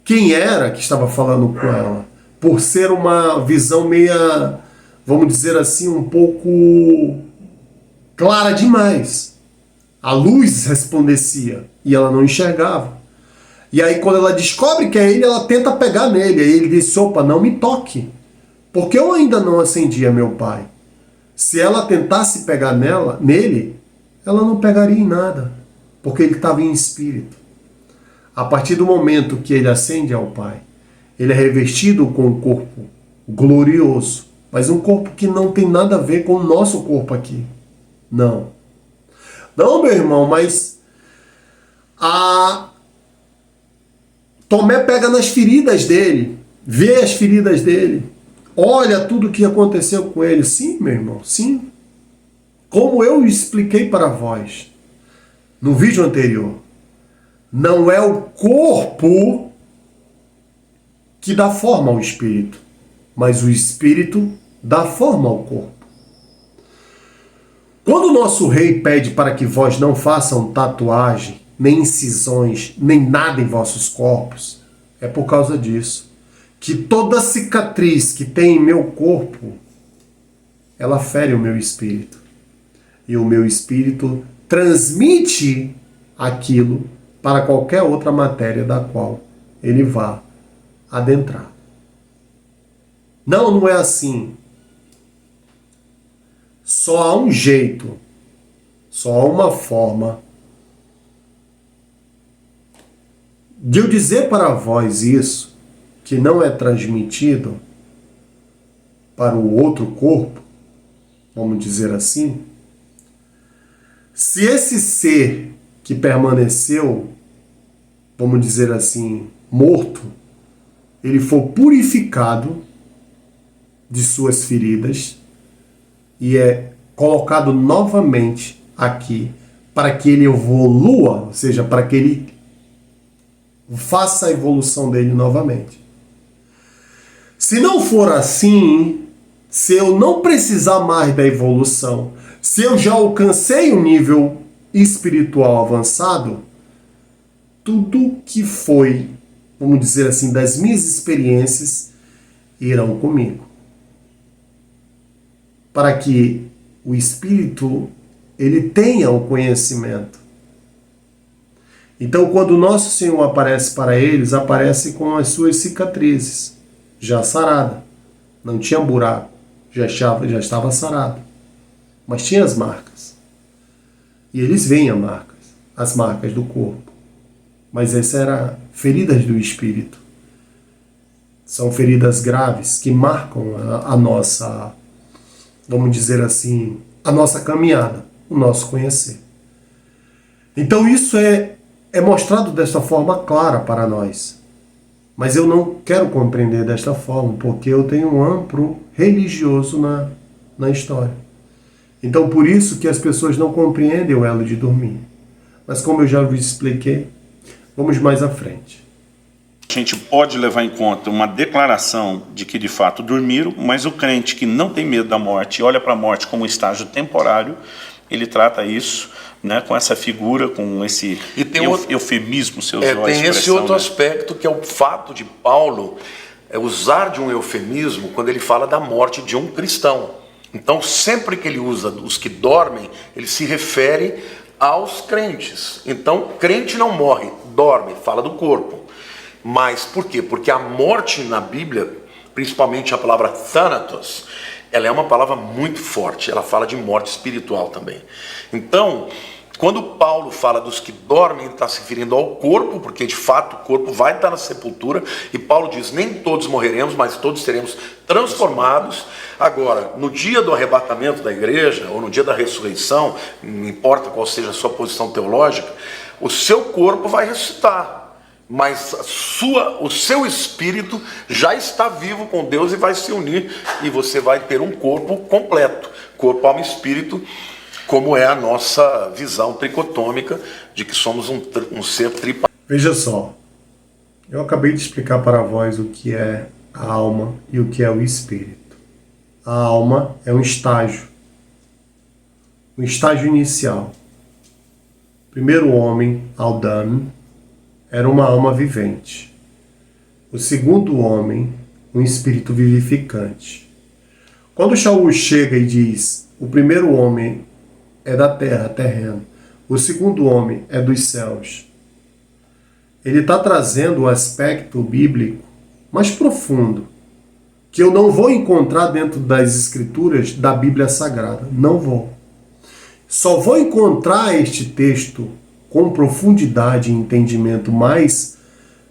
Speaker 1: quem era que estava falando com ela, por ser uma visão meia, vamos dizer assim, um pouco clara demais. A luz resplandecia e ela não enxergava. E aí quando ela descobre que é ele, ela tenta pegar nele. Aí ele disse, opa, não me toque, porque eu ainda não ascendia meu pai. Se ela tentasse pegar nele, ela não pegaria em nada, porque ele estava em espírito. A partir do momento que ele ascende ao Pai, ele é revestido com um corpo glorioso, mas um corpo que não tem nada a ver com o nosso corpo aqui. Não. Não, meu irmão, mas Tomé pega nas feridas dele, vê as feridas dele, olha tudo o que aconteceu com ele. Sim, meu irmão, sim. Como eu expliquei para vós no vídeo anterior, não é o corpo que dá forma ao espírito, mas o espírito dá forma ao corpo. Quando o nosso rei pede para que vós não façam tatuagem, nem incisões, nem nada em vossos corpos, é por causa disso. Que toda cicatriz que tem em meu corpo, ela fere o meu espírito. E o meu espírito transmite aquilo para qualquer outra matéria da qual ele vá adentrar. Não, não é assim. Só há um jeito, só há uma forma de eu dizer para vós isso, que não é transmitido para o outro corpo, vamos dizer assim. Se esse ser que permaneceu, vamos dizer assim, morto, ele for purificado de suas feridas e é colocado novamente aqui para que ele evolua, ou seja, para que ele faça a evolução dele novamente. Se não for assim, se eu não precisar mais da evolução, se eu já alcancei um nível espiritual avançado, tudo que foi, vamos dizer assim, das minhas experiências irão comigo. Para que o espírito ele tenha o conhecimento. Então, quando o nosso Senhor aparece para eles, aparece com as suas cicatrizes, já sarada. Não tinha buraco, já estava sarado. Mas tinha as marcas. E eles veem as marcas do corpo. Mas essas eram feridas do espírito. São feridas graves que marcam a nossa, vamos dizer assim, a nossa caminhada, o nosso conhecer. Então isso é mostrado desta forma clara para nós. Mas eu não quero compreender desta forma, porque eu tenho um amplo religioso na história. Então por isso que as pessoas não compreendem o elo de dormir. Mas como eu já vos expliquei, vamos mais à frente.
Speaker 2: A gente pode levar em conta uma declaração de que de fato dormiram, mas o crente que não tem medo da morte e olha para a morte como um estágio temporário, ele trata isso, né, com essa figura, com esse eufemismo, você usou a expressão.
Speaker 3: Tem esse outro
Speaker 2: né?
Speaker 3: aspecto que é o fato de Paulo usar de um eufemismo quando ele fala da morte de um cristão. Então, sempre que ele usa os que dormem, ele se refere aos crentes. Então, crente não morre, dorme, fala do corpo. Mas por quê? Porque a morte na Bíblia, principalmente a palavra thanatos, ela é uma palavra muito forte, ela fala de morte espiritual também. Então, quando Paulo fala dos que dormem, ele está se referindo ao corpo, porque de fato o corpo vai estar na sepultura, e Paulo diz, nem todos morreremos, mas todos seremos transformados. Agora, no dia do arrebatamento da igreja, ou no dia da ressurreição, não importa qual seja a sua posição teológica, o seu corpo vai ressuscitar, mas o seu espírito já está vivo com Deus e vai se unir, e você vai ter um corpo completo, corpo, alma e espírito, como é a nossa visão tricotômica de que somos um ser tripartite.
Speaker 1: Veja só, eu acabei de explicar para vós o que é a alma e o que é o espírito. A alma é um estágio inicial. O primeiro homem, Adão, era uma alma vivente. O segundo homem, um espírito vivificante. Quando Shaul chega e diz, o primeiro homem é da terra, terreno. O segundo homem é dos céus. Ele está trazendo o aspecto bíblico mais profundo, que eu não vou encontrar dentro das escrituras da Bíblia Sagrada. Não vou. Só vou encontrar este texto com profundidade e entendimento mais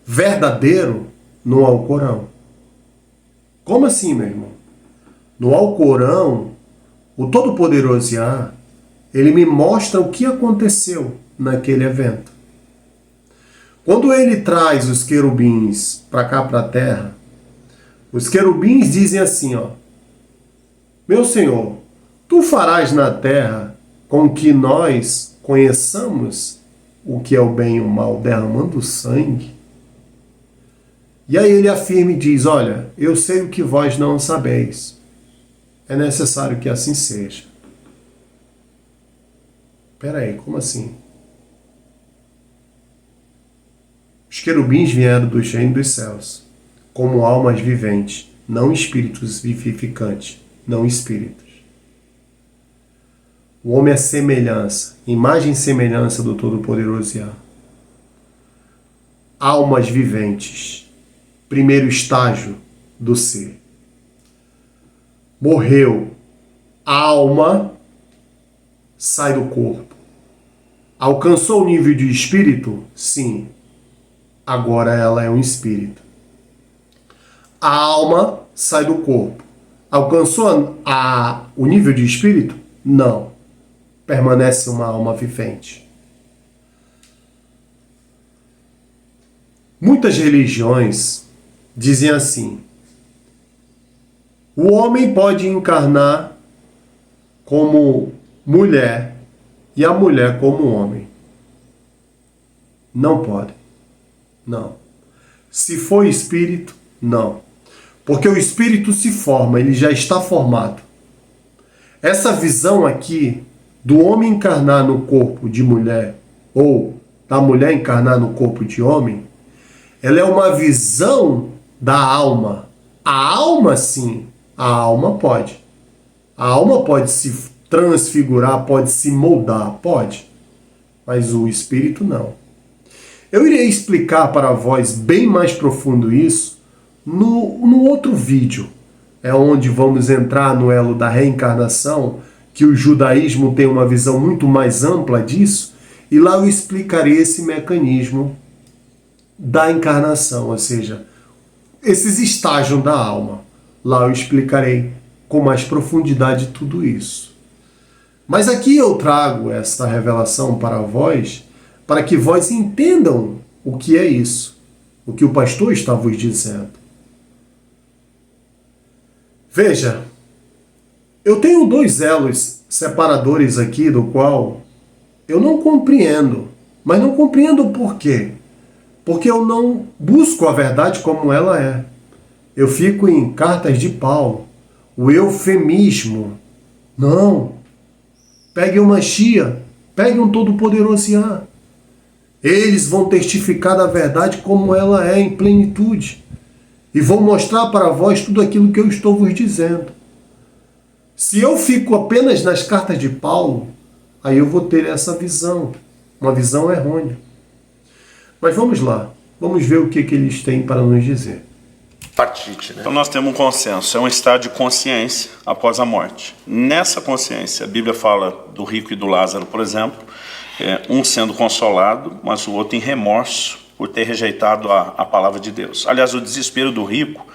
Speaker 1: verdadeiro no Alcorão. Como assim, meu irmão? No Alcorão, o Todo-Poderoso Yah, ele me mostra o que aconteceu naquele evento. Quando ele traz os querubins para cá, para a terra, os querubins dizem assim, ó, meu Senhor, tu farás na terra com que nós conheçamos o que é o bem e o mal, derramando sangue? E aí ele afirma e diz, olha, eu sei o que vós não sabeis. É necessário que assim seja. Espera aí, como assim? Os querubins vieram do reino dos céus, como almas viventes, não espíritos vivificantes, não espíritos. O homem é semelhança, imagem e semelhança do Todo-Poderoso Yah. Almas viventes, primeiro estágio do ser. Morreu, a alma sai do corpo. Alcançou o nível de espírito? Sim. Agora ela é um espírito. A alma sai do corpo. Alcançou o nível de espírito? Não. Permanece uma alma vivente. Muitas religiões dizem assim: o homem pode encarnar como mulher e a mulher como homem. Não pode. Não. Se for espírito, não. Porque o espírito se forma, ele já está formado. Essa visão aqui do homem encarnar no corpo de mulher ou da mulher encarnar no corpo de homem, ela é uma visão da alma. A alma, sim, a alma pode. A alma pode se transfigurar, pode se moldar, pode. Mas o espírito não. Eu irei explicar para vós bem mais profundo isso no outro vídeo. É onde vamos entrar no elo da reencarnação, que o judaísmo tem uma visão muito mais ampla disso, e lá eu explicarei esse mecanismo da encarnação, ou seja, esses estágios da alma. Lá eu explicarei com mais profundidade tudo isso. Mas aqui eu trago esta revelação para vós, para que vós entendam o que é isso, o que o pastor está vos dizendo. Veja, eu tenho dois elos separadores aqui, do qual eu não compreendo. Mas não compreendo por quê? Porque eu não busco a verdade como ela é. Eu fico em cartas de Paulo, o eufemismo. Não. Pegue uma Shia, pegue um Todo-Poderoso Yah. Eles vão testificar da verdade como ela é em plenitude. E vou mostrar para vós tudo aquilo que eu estou vos dizendo. Se eu fico apenas nas cartas de Paulo, aí eu vou ter essa visão, uma visão errônea. Mas vamos lá, vamos ver o que eles têm para nos dizer.
Speaker 3: Partite, né?
Speaker 2: Então nós temos um consenso, é um estado de consciência após a morte. Nessa consciência, a Bíblia fala do rico e do Lázaro, por exemplo, um sendo consolado, mas o outro em remorso por ter rejeitado a palavra de Deus. Aliás, o desespero do rico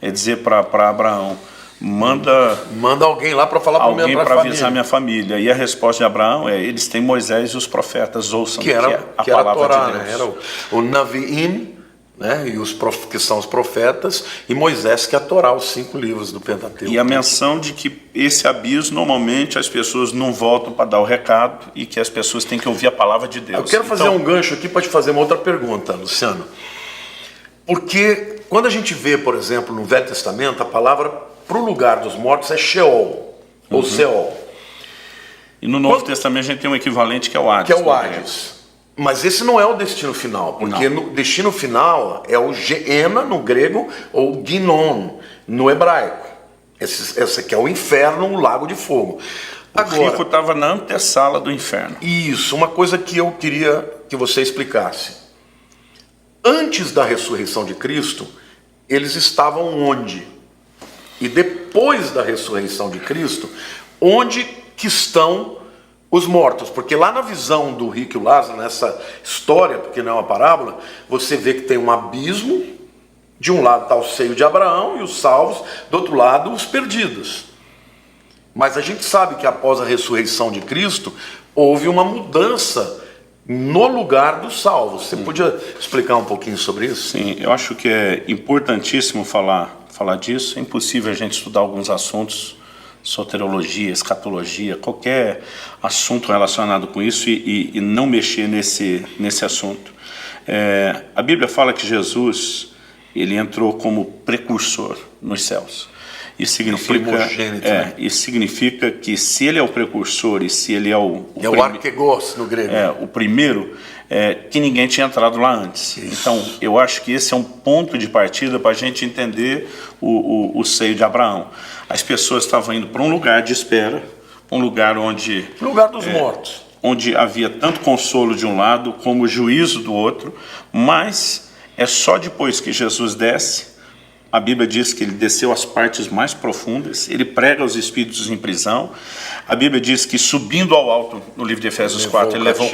Speaker 2: é dizer para Abraão, manda
Speaker 3: alguém lá para falar
Speaker 2: alguém
Speaker 3: para
Speaker 2: para avisar minha família. E a resposta de Abraão é, eles têm Moisés e os profetas, ouçam
Speaker 3: que era
Speaker 2: a
Speaker 3: que era
Speaker 2: palavra
Speaker 3: a Torá,
Speaker 2: de Deus.
Speaker 3: né? Era o Naviim, né? E que são os profetas, e Moisés, que é a Torá, os 5 livros do Pentateuco.
Speaker 2: E a menção de que esse aviso, normalmente, as pessoas não voltam para dar o recado e que as pessoas têm que ouvir a palavra de Deus.
Speaker 3: Eu quero fazer um gancho aqui para te fazer uma outra pergunta, Luciano. Porque quando a gente vê, por exemplo, no Velho Testamento, a palavra para o lugar dos mortos é Sheol, ou Seol.
Speaker 2: E no Novo Testamento a gente tem um equivalente que é o Hades.
Speaker 3: Que é o Hades. Mas esse não é o destino final, porque
Speaker 2: Não.
Speaker 3: no destino final é o Geena no grego ou Ginon no hebraico. Esse aqui é o inferno, o lago de fogo.
Speaker 2: O rico estava na antessala do inferno.
Speaker 3: Isso, uma coisa que eu queria que você explicasse. Antes da ressurreição de Cristo, eles estavam onde? E depois da ressurreição de Cristo, onde que estão os mortos? Porque lá na visão do rico e o Lázaro, nessa história, porque não é uma parábola, você vê que tem um abismo, de um lado está o seio de Abraão e os salvos, do outro lado os perdidos. Mas a gente sabe que após a ressurreição de Cristo, houve uma mudança no lugar dos salvos. Você podia explicar um pouquinho sobre isso?
Speaker 2: Sim, eu acho que é importantíssimo falar disso. É impossível a gente estudar alguns assuntos, soteriologia, escatologia, qualquer assunto relacionado com isso e não mexer nesse assunto. A Bíblia fala que Jesus, ele entrou como precursor nos céus. Isso significa que se ele é o precursor e se ele é o
Speaker 3: arquegos no grego.
Speaker 2: O primeiro, que ninguém tinha entrado lá antes.
Speaker 3: Isso.
Speaker 2: Então, eu acho que esse é um ponto de partida para a gente entender o seio de Abraão. As pessoas estavam indo para um lugar de espera, um lugar onde...
Speaker 3: Lugar dos mortos.
Speaker 2: Onde havia tanto consolo de um lado como juízo do outro, mas é só depois que Jesus desce. A Bíblia diz que ele desceu às partes mais profundas, ele prega os espíritos em prisão. A Bíblia diz que subindo ao alto, no livro de Efésios 4, ele levou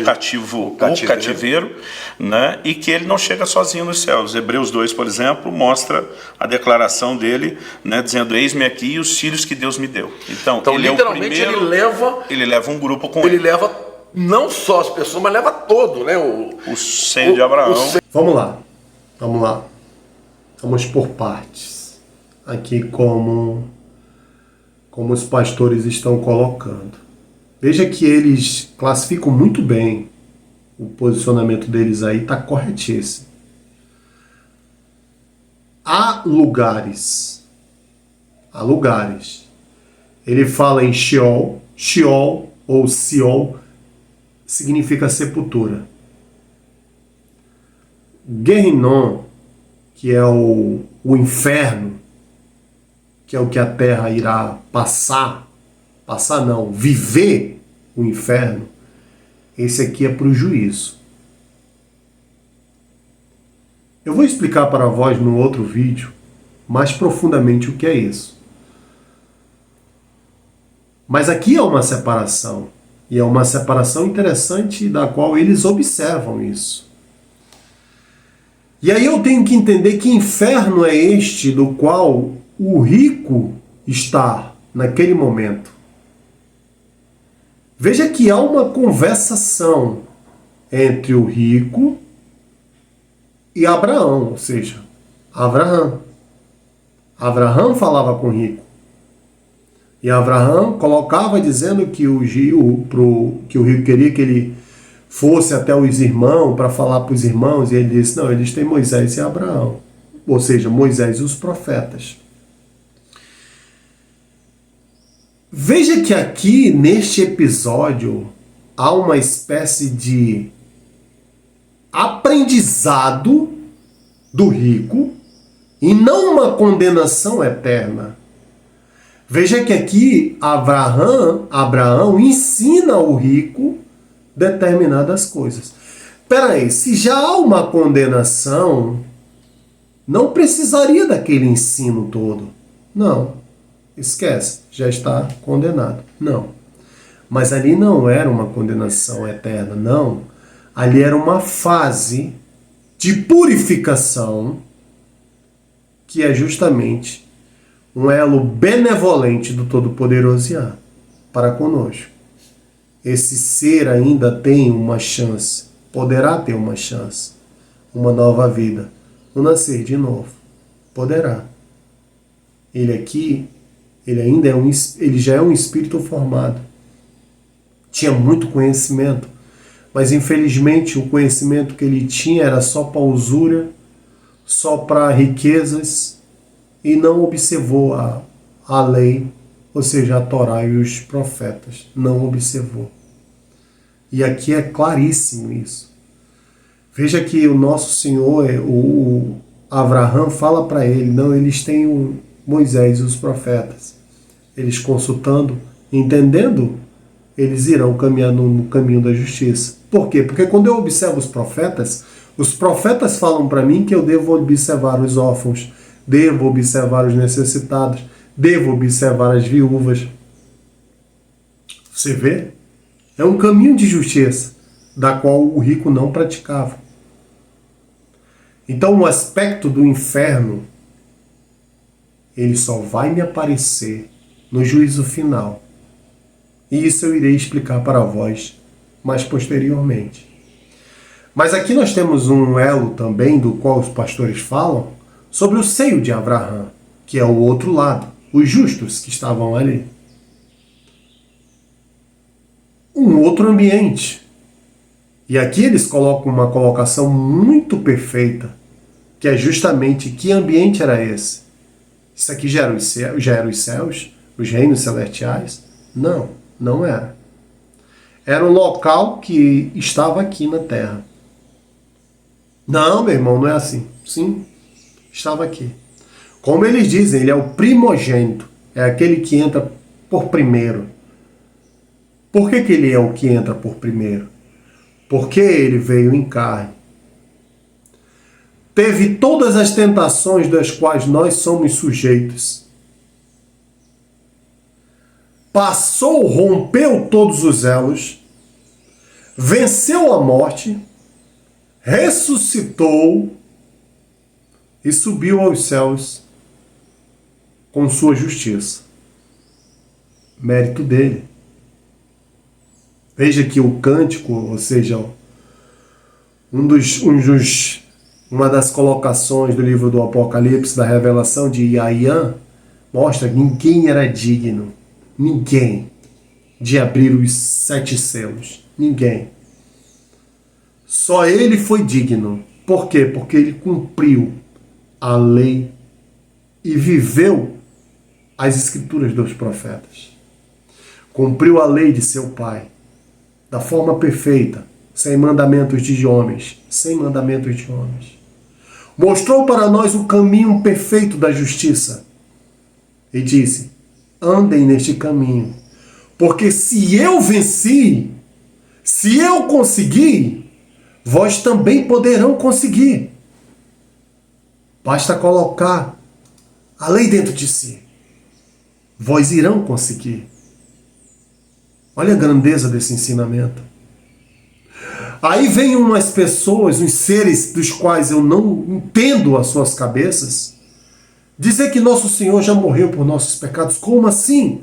Speaker 2: o cativeiro, né? E que ele não chega sozinho nos céus. Hebreus 2, por exemplo, mostra a declaração dele, né, dizendo, eis-me aqui e os filhos que Deus me deu. Então ele
Speaker 3: literalmente
Speaker 2: é o primeiro, ele leva um grupo com ele.
Speaker 3: Ele leva não só as pessoas, mas leva todo, né?
Speaker 2: O seio de Abraão.
Speaker 1: Vamos lá. Vamos por partes, aqui como os pastores estão colocando. Veja que eles classificam muito bem, o posicionamento deles aí está corretíssimo. Há lugares, ele fala em Sheol ou Seol, significa sepultura. Gehinnom, que é o inferno, que é o que a terra irá viver o inferno, esse aqui é para o juízo. Eu vou explicar para vós no outro vídeo mais profundamente o que é isso. Mas aqui há uma separação, e é uma separação interessante da qual eles observam isso. E aí eu tenho que entender que inferno é este do qual o rico está naquele momento. Veja que há uma conversação entre o rico e Abraão, ou seja, Abraão falava com o rico. E Abraão colocava dizendo que o rico queria que ele fosse até os irmãos para falar para os irmãos, e ele disse, não, eles têm Moisés e Abraão, ou seja, Moisés e os profetas. Veja que aqui, neste episódio, há uma espécie de aprendizado do rico e não uma condenação eterna. Veja que aqui Abraão ensina o rico determinadas coisas. Peraí, se já há uma condenação, não precisaria daquele ensino todo. Não, esquece, já está condenado. Não. Mas ali não era uma condenação eterna, não. Ali era uma fase de purificação que é justamente um elo benevolente do Todo-Poderoso Yah para conosco. Esse ser ainda tem uma chance, poderá ter uma chance, uma nova vida, um nascer de novo. Poderá. Ele aqui, ele já é um espírito formado. Tinha muito conhecimento, mas infelizmente o conhecimento que ele tinha era só para usura, só para riquezas, e não observou a lei, ou seja, a Torá e os profetas. Não observou. E aqui é claríssimo isso. Veja que o nosso Senhor, o Abraham, fala para ele, não, eles têm o Moisés e os profetas. Eles consultando, entendendo, eles irão caminhando no caminho da justiça. Por quê? Porque quando eu observo os profetas falam para mim que eu devo observar os órfãos, devo observar os necessitados, devo observar as viúvas. Você vê? É um caminho de justiça, da qual o rico não praticava. Então o aspecto do inferno, ele só vai me aparecer no juízo final. E isso eu irei explicar para vós mais posteriormente. Mas aqui nós temos um elo também, do qual os pastores falam, sobre o seio de Abraão, que é o outro lado, os justos que estavam ali. Um outro ambiente. E aqui eles colocam uma colocação muito perfeita, que é justamente que ambiente era esse? Isso aqui já era os céus, os reinos celestiais? Não, não era. Era um local que estava aqui na terra. Não, meu irmão, não é assim. Sim, estava aqui. Como eles dizem, ele é o primogênito, é aquele que entra por primeiro. Por que ele é o que entra por primeiro? Porque ele veio em carne. Teve todas as tentações das quais nós somos sujeitos. Passou, rompeu todos os elos, venceu a morte, ressuscitou e subiu aos céus com sua justiça. Mérito dele. Veja que o cântico, ou seja, uma das colocações do livro do Apocalipse, da revelação de Yahya, mostra que ninguém era digno, ninguém, de abrir os 7 selos. Ninguém. Só ele foi digno. Por quê? Porque ele cumpriu a lei e viveu as escrituras dos profetas. Cumpriu a lei de seu pai da forma perfeita, sem mandamentos de homens, sem mandamentos de homens. Mostrou para nós o caminho perfeito da justiça e disse: andem neste caminho, porque se eu venci, se eu consegui, vós também poderão conseguir. Basta colocar a lei dentro de si. Vós irão conseguir. Olha a grandeza desse ensinamento. Aí vem umas pessoas, uns seres dos quais eu não entendo as suas cabeças, dizer que nosso Senhor já morreu por nossos pecados. Como assim?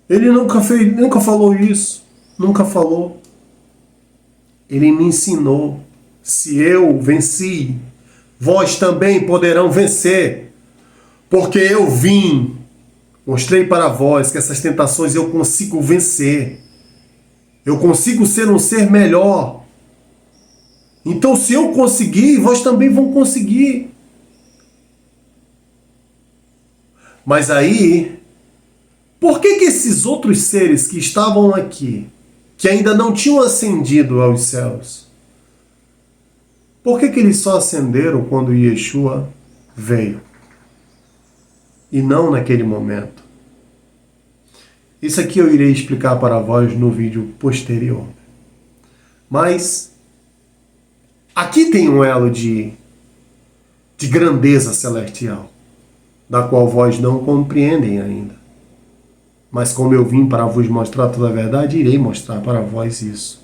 Speaker 1: Ele nunca falou isso. Nunca falou. Ele me ensinou. Se eu venci, vós também poderão vencer. Porque eu vim, mostrei para vós que essas tentações eu consigo vencer. Eu consigo ser um ser melhor. Então, se eu conseguir, vós também vão conseguir. Mas aí, por que esses outros seres que estavam aqui, que ainda não tinham ascendido aos céus, por que eles só ascenderam quando Yeshua veio? e não naquele momento. Isso aqui eu irei explicar para vós no vídeo posterior. Mas aqui tem um elo de grandeza celestial, da qual vós não compreendem ainda. Mas como eu vim para vos mostrar toda a verdade, irei mostrar para vós isso.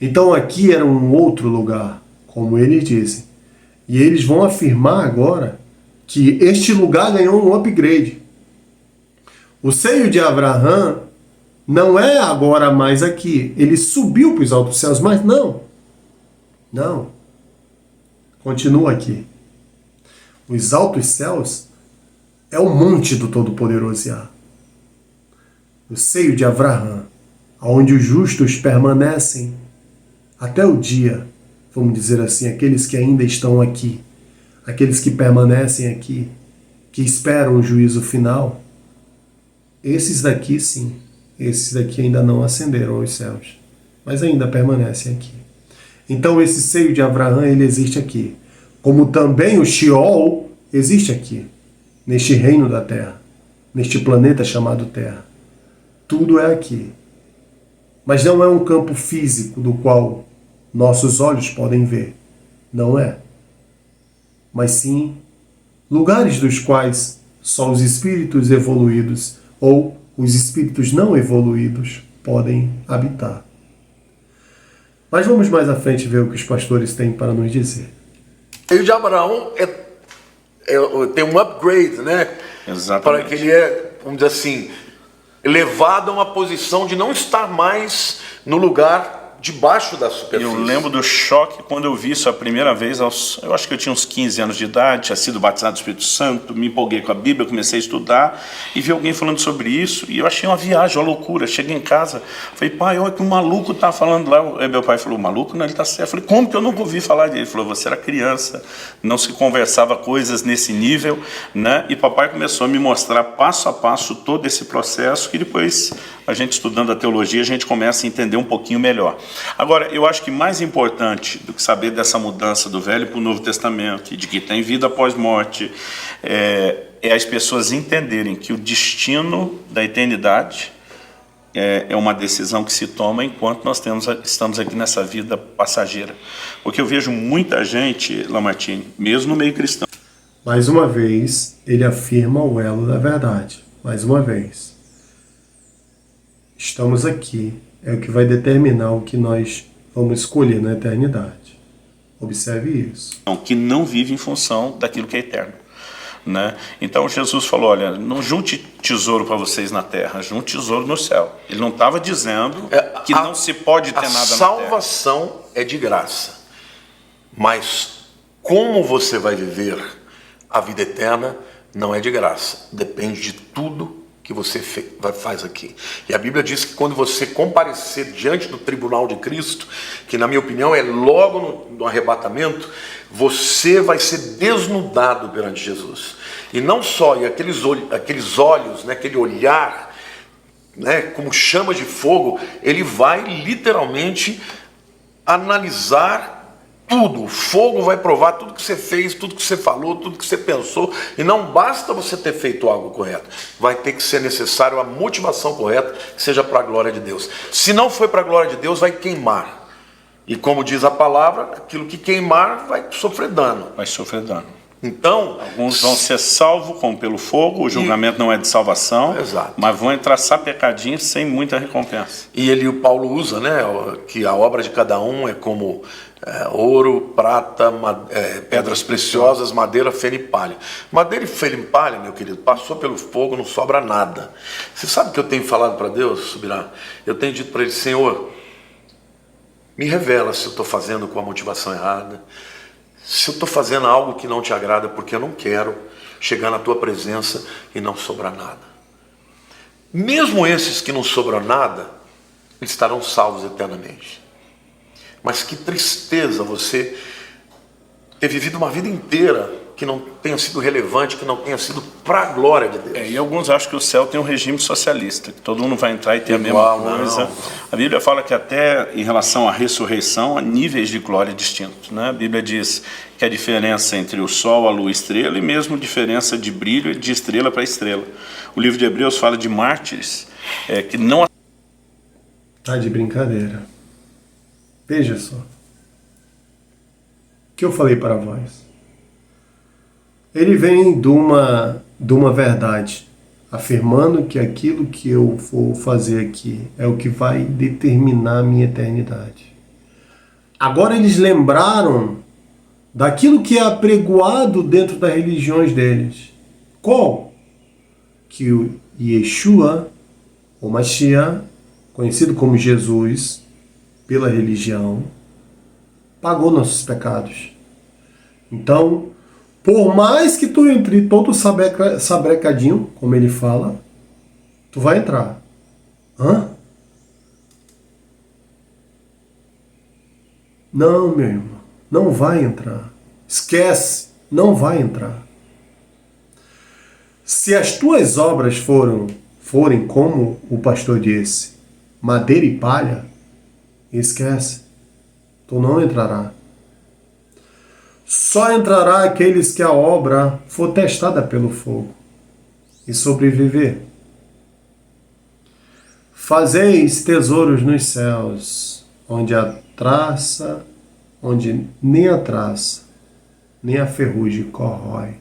Speaker 1: Então aqui era um outro lugar, como eles dizem. E eles vão afirmar agora que este lugar ganhou um upgrade. O seio de Abraão não é agora mais aqui. Ele subiu para os altos céus, mas não. Não. Continua aqui. Os altos céus é o monte do Todo-Poderoso Yah. O seio de Abraão, onde os justos permanecem até o dia, vamos dizer assim, aqueles que ainda estão aqui, aqueles que permanecem aqui, que esperam o juízo final, esses daqui sim, esses daqui ainda não ascenderam aos céus, mas ainda permanecem aqui. Então esse seio de Abraão, ele existe aqui, como também o Sheol existe aqui, neste reino da Terra, neste planeta chamado Terra. Tudo é aqui. Mas não é um campo físico do qual nossos olhos podem ver. Não é. Mas sim lugares dos quais só os espíritos evoluídos ou os espíritos não evoluídos podem habitar. Mas vamos mais à frente ver o que os pastores têm para nos dizer.
Speaker 3: E o de Abraão tem um upgrade, né?
Speaker 2: Exatamente.
Speaker 3: Para que ele vamos dizer assim, elevado a uma posição de não estar mais no lugar debaixo da superfície.
Speaker 2: Eu lembro do choque quando eu vi isso a primeira vez, eu acho que eu tinha uns 15 anos de idade, tinha sido batizado do Espírito Santo, me empolguei com a Bíblia, comecei a estudar e vi alguém falando sobre isso e eu achei uma viagem, uma loucura. Cheguei em casa, falei, pai, olha que um maluco está falando lá. Aí meu pai falou, maluco? Não, ele está certo. Eu falei, como que eu nunca ouvi falar dele? Ele falou, você era criança, não se conversava coisas nesse nível, né? E papai começou a me mostrar passo a passo todo esse processo e depois a gente estudando a teologia, a gente começa a entender um pouquinho melhor. Agora, eu acho que mais importante do que saber dessa mudança do Velho para o Novo Testamento, de que tem vida após morte, é as pessoas entenderem que o destino da eternidade é uma decisão que se toma enquanto nós estamos aqui nessa vida passageira. Porque eu vejo muita gente, Lamartine, mesmo no meio cristão.
Speaker 1: Mais uma vez, ele afirma o elo da verdade. Mais uma vez. Estamos aqui, é o que vai determinar o que nós vamos escolher na eternidade. Observe isso.
Speaker 2: Que não vive em função daquilo que é eterno, né? Então Jesus falou, olha, não junte tesouro para vocês na terra, junte tesouro no céu. Ele não estava dizendo que não se pode ter nada na terra.
Speaker 3: A salvação é de graça, mas como você vai viver a vida eterna não é de graça. Depende de tudo que você faz aqui. E a Bíblia diz que quando você comparecer diante do tribunal de Cristo, que na minha opinião é logo no arrebatamento, você vai ser desnudado perante Jesus. E não só, e aqueles olhos, né, aquele olhar, né, como chama de fogo, ele vai literalmente analisar tudo. O fogo vai provar tudo que você fez, tudo que você falou, tudo que você pensou. E não basta você ter feito algo correto. Vai ter que ser necessário a motivação correta, que seja para a glória de Deus. Se não foi para a glória de Deus, vai queimar. E como diz a palavra, aquilo que queimar vai sofrer dano.
Speaker 2: Vai sofrer dano.
Speaker 3: Então,
Speaker 2: alguns vão ser salvos como pelo fogo, o julgamento não é de salvação,
Speaker 3: exato,
Speaker 2: mas vão entrar sapecadinhos sem muita recompensa.
Speaker 3: E o Paulo usa, né, que a obra de cada um é como ouro, prata, pedras preciosas, madeira, feno e palha. Madeira e feno e palha, meu querido, passou pelo fogo, não sobra nada. Você sabe o que eu tenho falado para Deus, Subirá? Eu tenho dito para Ele, Senhor, me revela se eu estou fazendo com a motivação errada, se eu estou fazendo algo que não te agrada, porque eu não quero chegar na tua presença e não sobrar nada. Mesmo esses que não sobram nada, eles estarão salvos eternamente. Mas que tristeza você ter vivido uma vida inteira que não tenha sido relevante, que não tenha sido para a glória de Deus.
Speaker 2: E alguns acham que o céu tem um regime socialista, que todo mundo vai entrar e ter
Speaker 3: Igual,
Speaker 2: a mesma coisa.
Speaker 3: não.
Speaker 2: A Bíblia fala que até em relação à ressurreição, há níveis de glória distintos, né? A Bíblia diz que a diferença entre o sol, a lua e a estrela, e mesmo diferença de brilho de estrela para estrela. O livro de Hebreus fala de mártires que não...
Speaker 1: Tá de brincadeira. Veja só. O que eu falei para vós? Ele vem de uma verdade, afirmando que aquilo que eu vou fazer aqui é o que vai determinar a minha eternidade. Agora eles lembraram daquilo que é apregoado dentro das religiões deles. Qual? Que o Yeshua, o Mashiach, conhecido como Jesus, pela religião, pagou nossos pecados. Então, por mais que tu entre todo sabrecadinho, como ele fala, tu vai entrar. Hã? Não, meu irmão, não vai entrar. Esquece, não vai entrar. Se as tuas obras forem como o pastor disse, madeira e palha, esquece, tu não entrará. Só entrará aqueles que a obra for testada pelo fogo e sobreviver. Fazeis tesouros nos céus, onde nem a traça, nem a ferrugem corrói,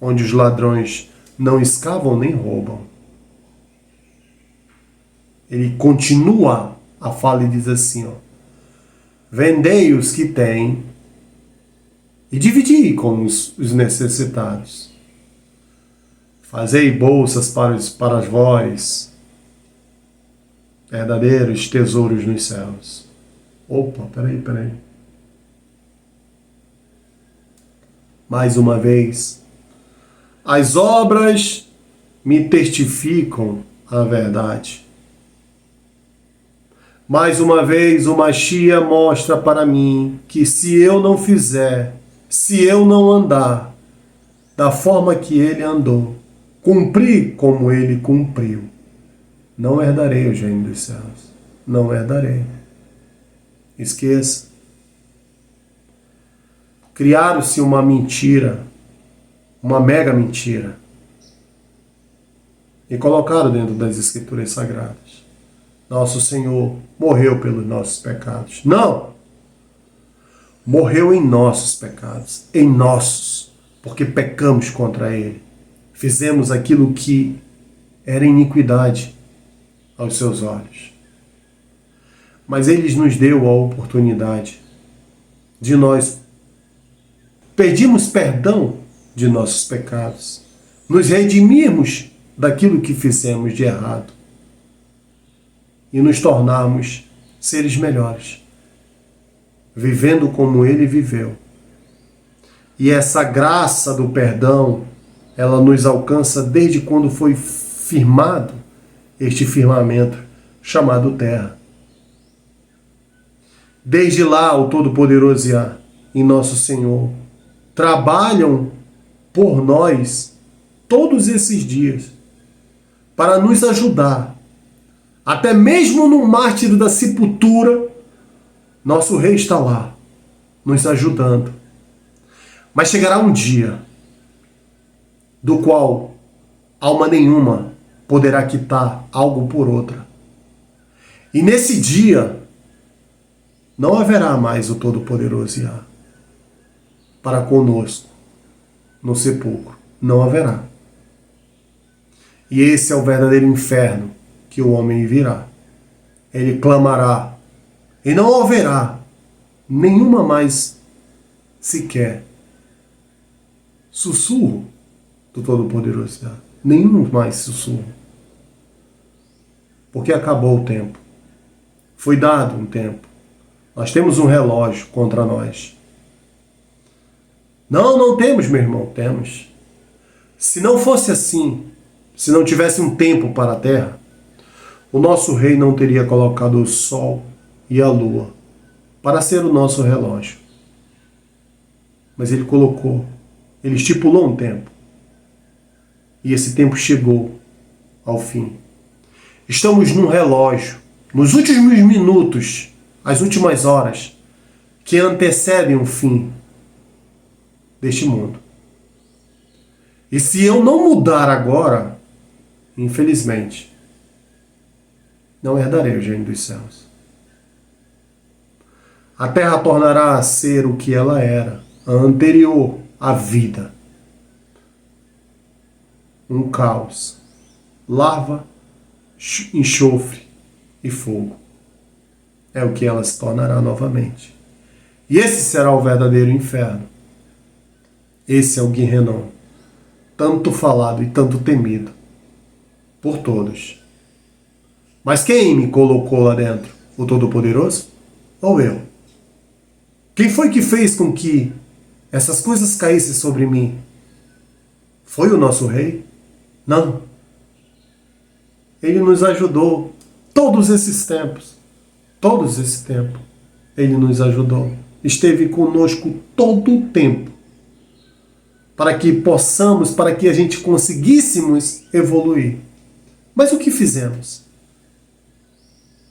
Speaker 1: onde os ladrões não escavam nem roubam. Ele continua a fala e diz assim, vendei os que têm e dividi com os necessitados. Fazei bolsas para vós, verdadeiros tesouros nos céus. Opa, peraí. Mais uma vez, as obras me testificam a verdade. Mais uma vez, o Mashiach mostra para mim que se eu não fizer, se eu não andar da forma que ele andou, cumprir como ele cumpriu, não herdarei o reino dos céus. Não herdarei. Esqueça. Criaram-se uma mentira, uma mega mentira, e colocaram dentro das Escrituras Sagradas. Nosso Senhor morreu pelos nossos pecados. Não! Morreu em nossos pecados, em nossos, porque pecamos contra Ele. Fizemos aquilo que era iniquidade aos seus olhos. Mas Ele nos deu a oportunidade de nós pedimos perdão de nossos pecados, nos redimirmos daquilo que fizemos de errado e nos tornarmos seres melhores, vivendo como Ele viveu. E essa graça do perdão, ela nos alcança desde quando foi firmado este firmamento chamado terra. Desde lá, o Todo-Poderoso Yah e Nosso Senhor trabalham por nós todos esses dias para nos ajudar. Até mesmo no mártir da sepultura, nosso Rei está lá, nos ajudando. Mas chegará um dia do qual alma nenhuma poderá quitar algo por outra. E nesse dia não haverá mais o Todo-Poderoso Yah para conosco no sepulcro. Não haverá. E esse é o verdadeiro inferno que o homem virá. Ele clamará e não haverá nenhuma mais sequer sussurro do Todo-Poderoso Yah. Nenhum mais sussurro. Porque acabou o tempo. Foi dado um tempo. Nós temos um relógio contra nós. Não temos, meu irmão, temos. Se não fosse assim, se não tivesse um tempo para a terra, o nosso rei não teria colocado o sol e a lua para ser o nosso relógio. Mas ele colocou Ele estipulou um tempo. E esse tempo chegou ao fim. Estamos num relógio, nos últimos minutos, as últimas horas, que antecedem o fim deste mundo. E se eu não mudar agora, infelizmente, não herdarei o reino dos céus. A terra tornará a ser o que ela era, a anterior à vida. Um caos, lava, enxofre e fogo. É o que ela se tornará novamente. E esse será o verdadeiro inferno. Esse é o Guerrenon, tanto falado e tanto temido por todos. Mas quem me colocou lá dentro? O Todo-Poderoso? Ou eu? Quem foi que fez com que essas coisas caíssem sobre mim? Foi o nosso rei? Não. Ele nos ajudou todos esses tempos. Todos esse tempo. Ele nos ajudou. Esteve conosco todo o tempo. Para que possamos, para que a gente conseguíssemos evoluir. Mas o que fizemos?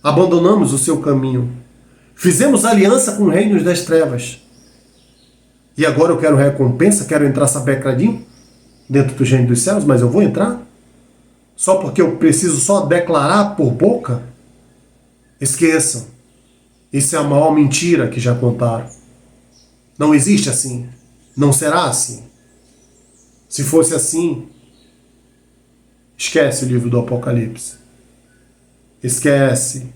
Speaker 1: Abandonamos o seu caminho. Fizemos aliança com reinos das trevas. E agora eu quero recompensa, quero entrar sapecadinho dentro do reino dos céus, mas eu vou entrar? Só porque eu preciso só declarar por boca? Esqueçam. Isso é a maior mentira que já contaram. Não existe assim. Não será assim. Se fosse assim, esquece o livro do Apocalipse. Esquece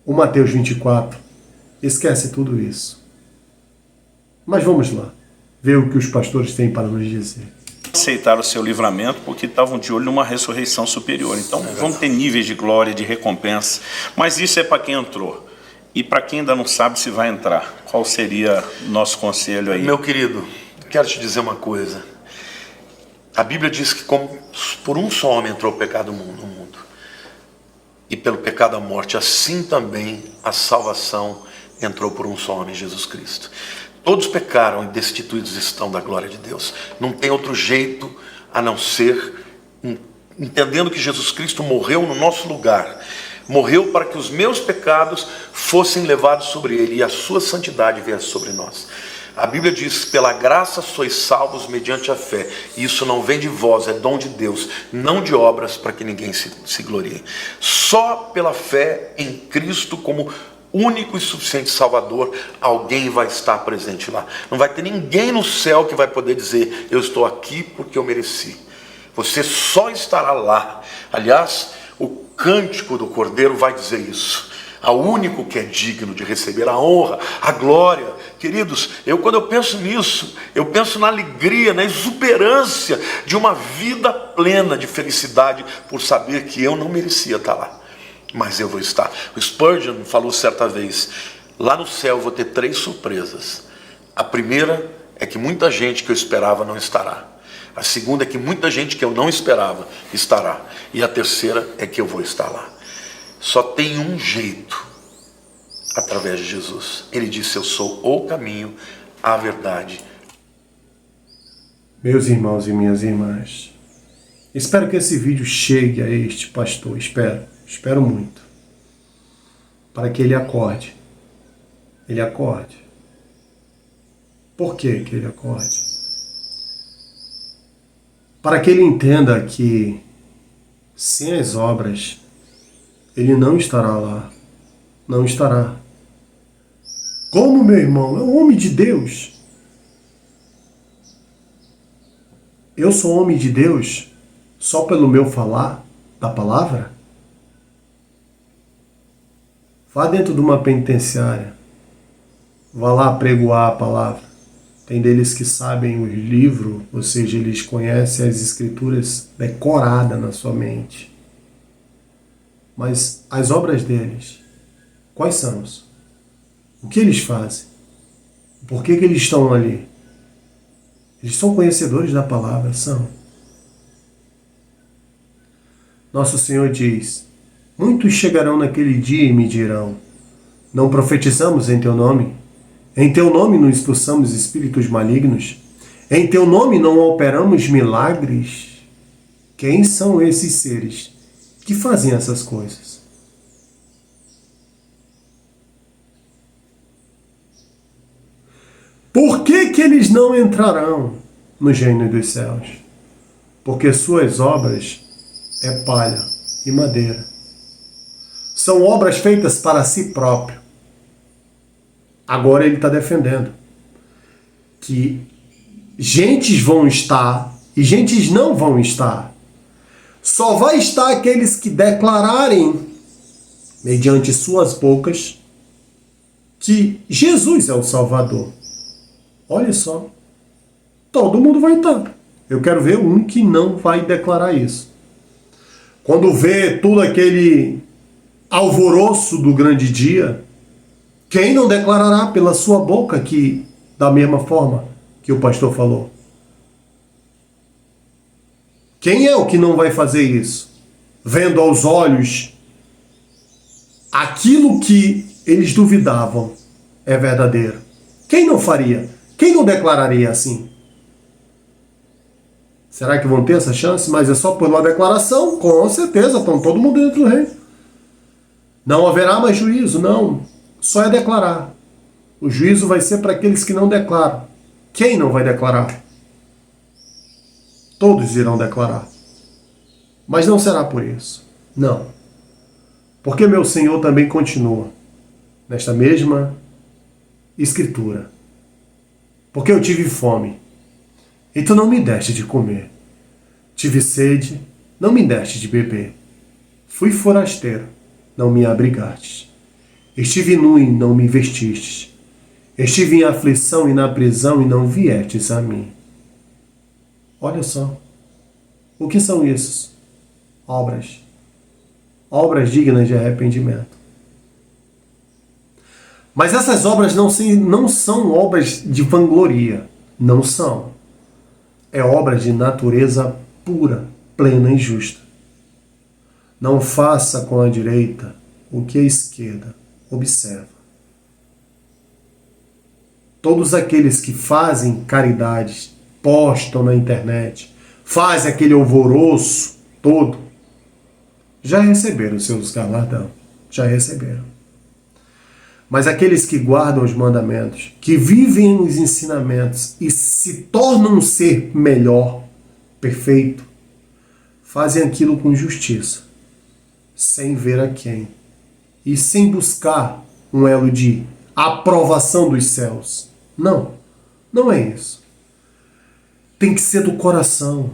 Speaker 1: o Mateus 24. Esquece tudo isso. Mas vamos lá, ver o que os pastores têm para nos dizer.
Speaker 2: Aceitaram o seu livramento porque estavam de olho numa ressurreição superior. Então vão ter níveis de glória, de recompensa. Mas isso é para quem entrou. E para quem ainda não sabe se vai entrar, qual seria o nosso conselho aí?
Speaker 3: Meu querido, quero te dizer uma coisa. A Bíblia diz que como por um só homem entrou o pecado no mundo, e pelo pecado a morte, assim também a salvação entrou por um só homem, Jesus Cristo. Todos pecaram e destituídos estão da glória de Deus. Não tem outro jeito a não ser entendendo que Jesus Cristo morreu no nosso lugar. Morreu para que os meus pecados fossem levados sobre ele e a sua santidade viesse sobre nós. A Bíblia diz, pela graça sois salvos mediante a fé. Isso não vem de vós, é dom de Deus, não de obras para que ninguém se glorie. Só pela fé em Cristo como único e suficiente Salvador, alguém vai estar presente lá. Não vai ter ninguém no céu que vai poder dizer, eu estou aqui porque eu mereci. Você só estará lá. Aliás, o cântico do Cordeiro vai dizer isso. Ao único que é digno de receber a honra, a glória. Queridos, quando eu penso nisso, eu penso na alegria, na exuberância de uma vida plena de felicidade por saber que eu não merecia estar lá. Mas eu vou estar. O Spurgeon falou certa vez, lá no céu eu vou ter 3 surpresas. A primeira é que muita gente que eu esperava não estará. A segunda é que muita gente que eu não esperava estará. E a terceira é que eu vou estar lá. Só tem um jeito, através de Jesus. Ele disse, eu sou o caminho, a verdade.
Speaker 1: Meus irmãos e minhas irmãs, espero que esse vídeo chegue a este pastor. Espero muito. Para que ele acorde. Ele acorde. Por que ele acorde? Para que ele entenda que sem as obras ele não estará lá. Não estará. Como, meu irmão? É um homem de Deus. Eu sou homem de Deus só pelo meu falar da palavra? Vá dentro de uma penitenciária. Vá lá pregoar a palavra. Tem deles que sabem o livro, ou seja, eles conhecem as escrituras decoradas na sua mente. Mas as obras deles, quais são? O que eles fazem? Por que eles estão ali? Eles são conhecedores da palavra, são. Nosso Senhor diz, muitos chegarão naquele dia e me dirão, não profetizamos em teu nome? Em teu nome não expulsamos espíritos malignos? Em teu nome não operamos milagres? Quem são esses seres que fazem essas coisas? Por que que eles não entrarão no reino dos céus? Porque suas obras é palha e madeira. São obras feitas para si próprio. Agora ele está defendendo que gentes vão estar e gentes não vão estar. Só vai estar aqueles que declararem, mediante suas bocas, que Jesus é o Salvador. Olha só. Todo mundo vai estar. Eu quero ver um que não vai declarar isso. Quando vê todo aquele alvoroço do grande dia, quem não declarará pela sua boca que, da mesma forma que o pastor falou? Quem é o que não vai fazer isso? Vendo aos olhos aquilo que eles duvidavam é verdadeiro. Quem não faria? Quem não declararia assim? Será que vão ter essa chance? Mas é só por uma declaração? Com certeza, estão todo mundo dentro do reino. Não haverá mais juízo, não. Só é declarar. O juízo vai ser para aqueles que não declaram. Quem não vai declarar? Todos irão declarar. Mas não será por isso. Não. Porque meu Senhor também continua nesta mesma escritura. Porque eu tive fome, e tu não me deste de comer. Tive sede, não me deste de beber. Fui forasteiro, não me abrigastes. Estive nu e não me vestistes. Estive em aflição e na prisão e não viestes a mim. Olha só. O que são isso? Obras. Obras dignas de arrependimento. Mas essas obras não são obras de vangloria. Não são. É obra de natureza pura, plena e justa. Não faça com a direita o que a esquerda observa. Todos aqueles que fazem caridades, postam na internet, fazem aquele alvoroço todo, já receberam seus galardão. Já receberam. Mas aqueles que guardam os mandamentos, que vivem os ensinamentos e se tornam um ser melhor, perfeito, fazem aquilo com justiça, sem ver a quem, e sem buscar um elo de aprovação dos céus. Não, não é isso. Tem que ser do coração.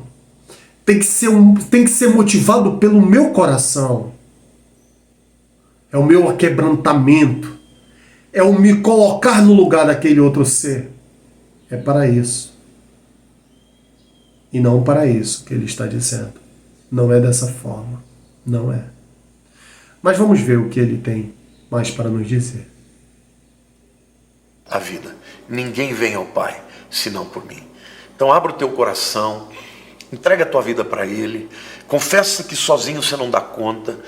Speaker 1: Tem que ser motivado pelo meu coração. É o meu aquebrantamento. É o me colocar no lugar daquele outro ser. É para isso. E não para isso que ele está dizendo. Não é dessa forma. Não é. Mas vamos ver o que ele tem mais para nos dizer.
Speaker 3: A vida. Ninguém vem ao Pai senão por mim. Então abra o teu coração, entrega a tua vida para Ele, confessa que sozinho você não dá conta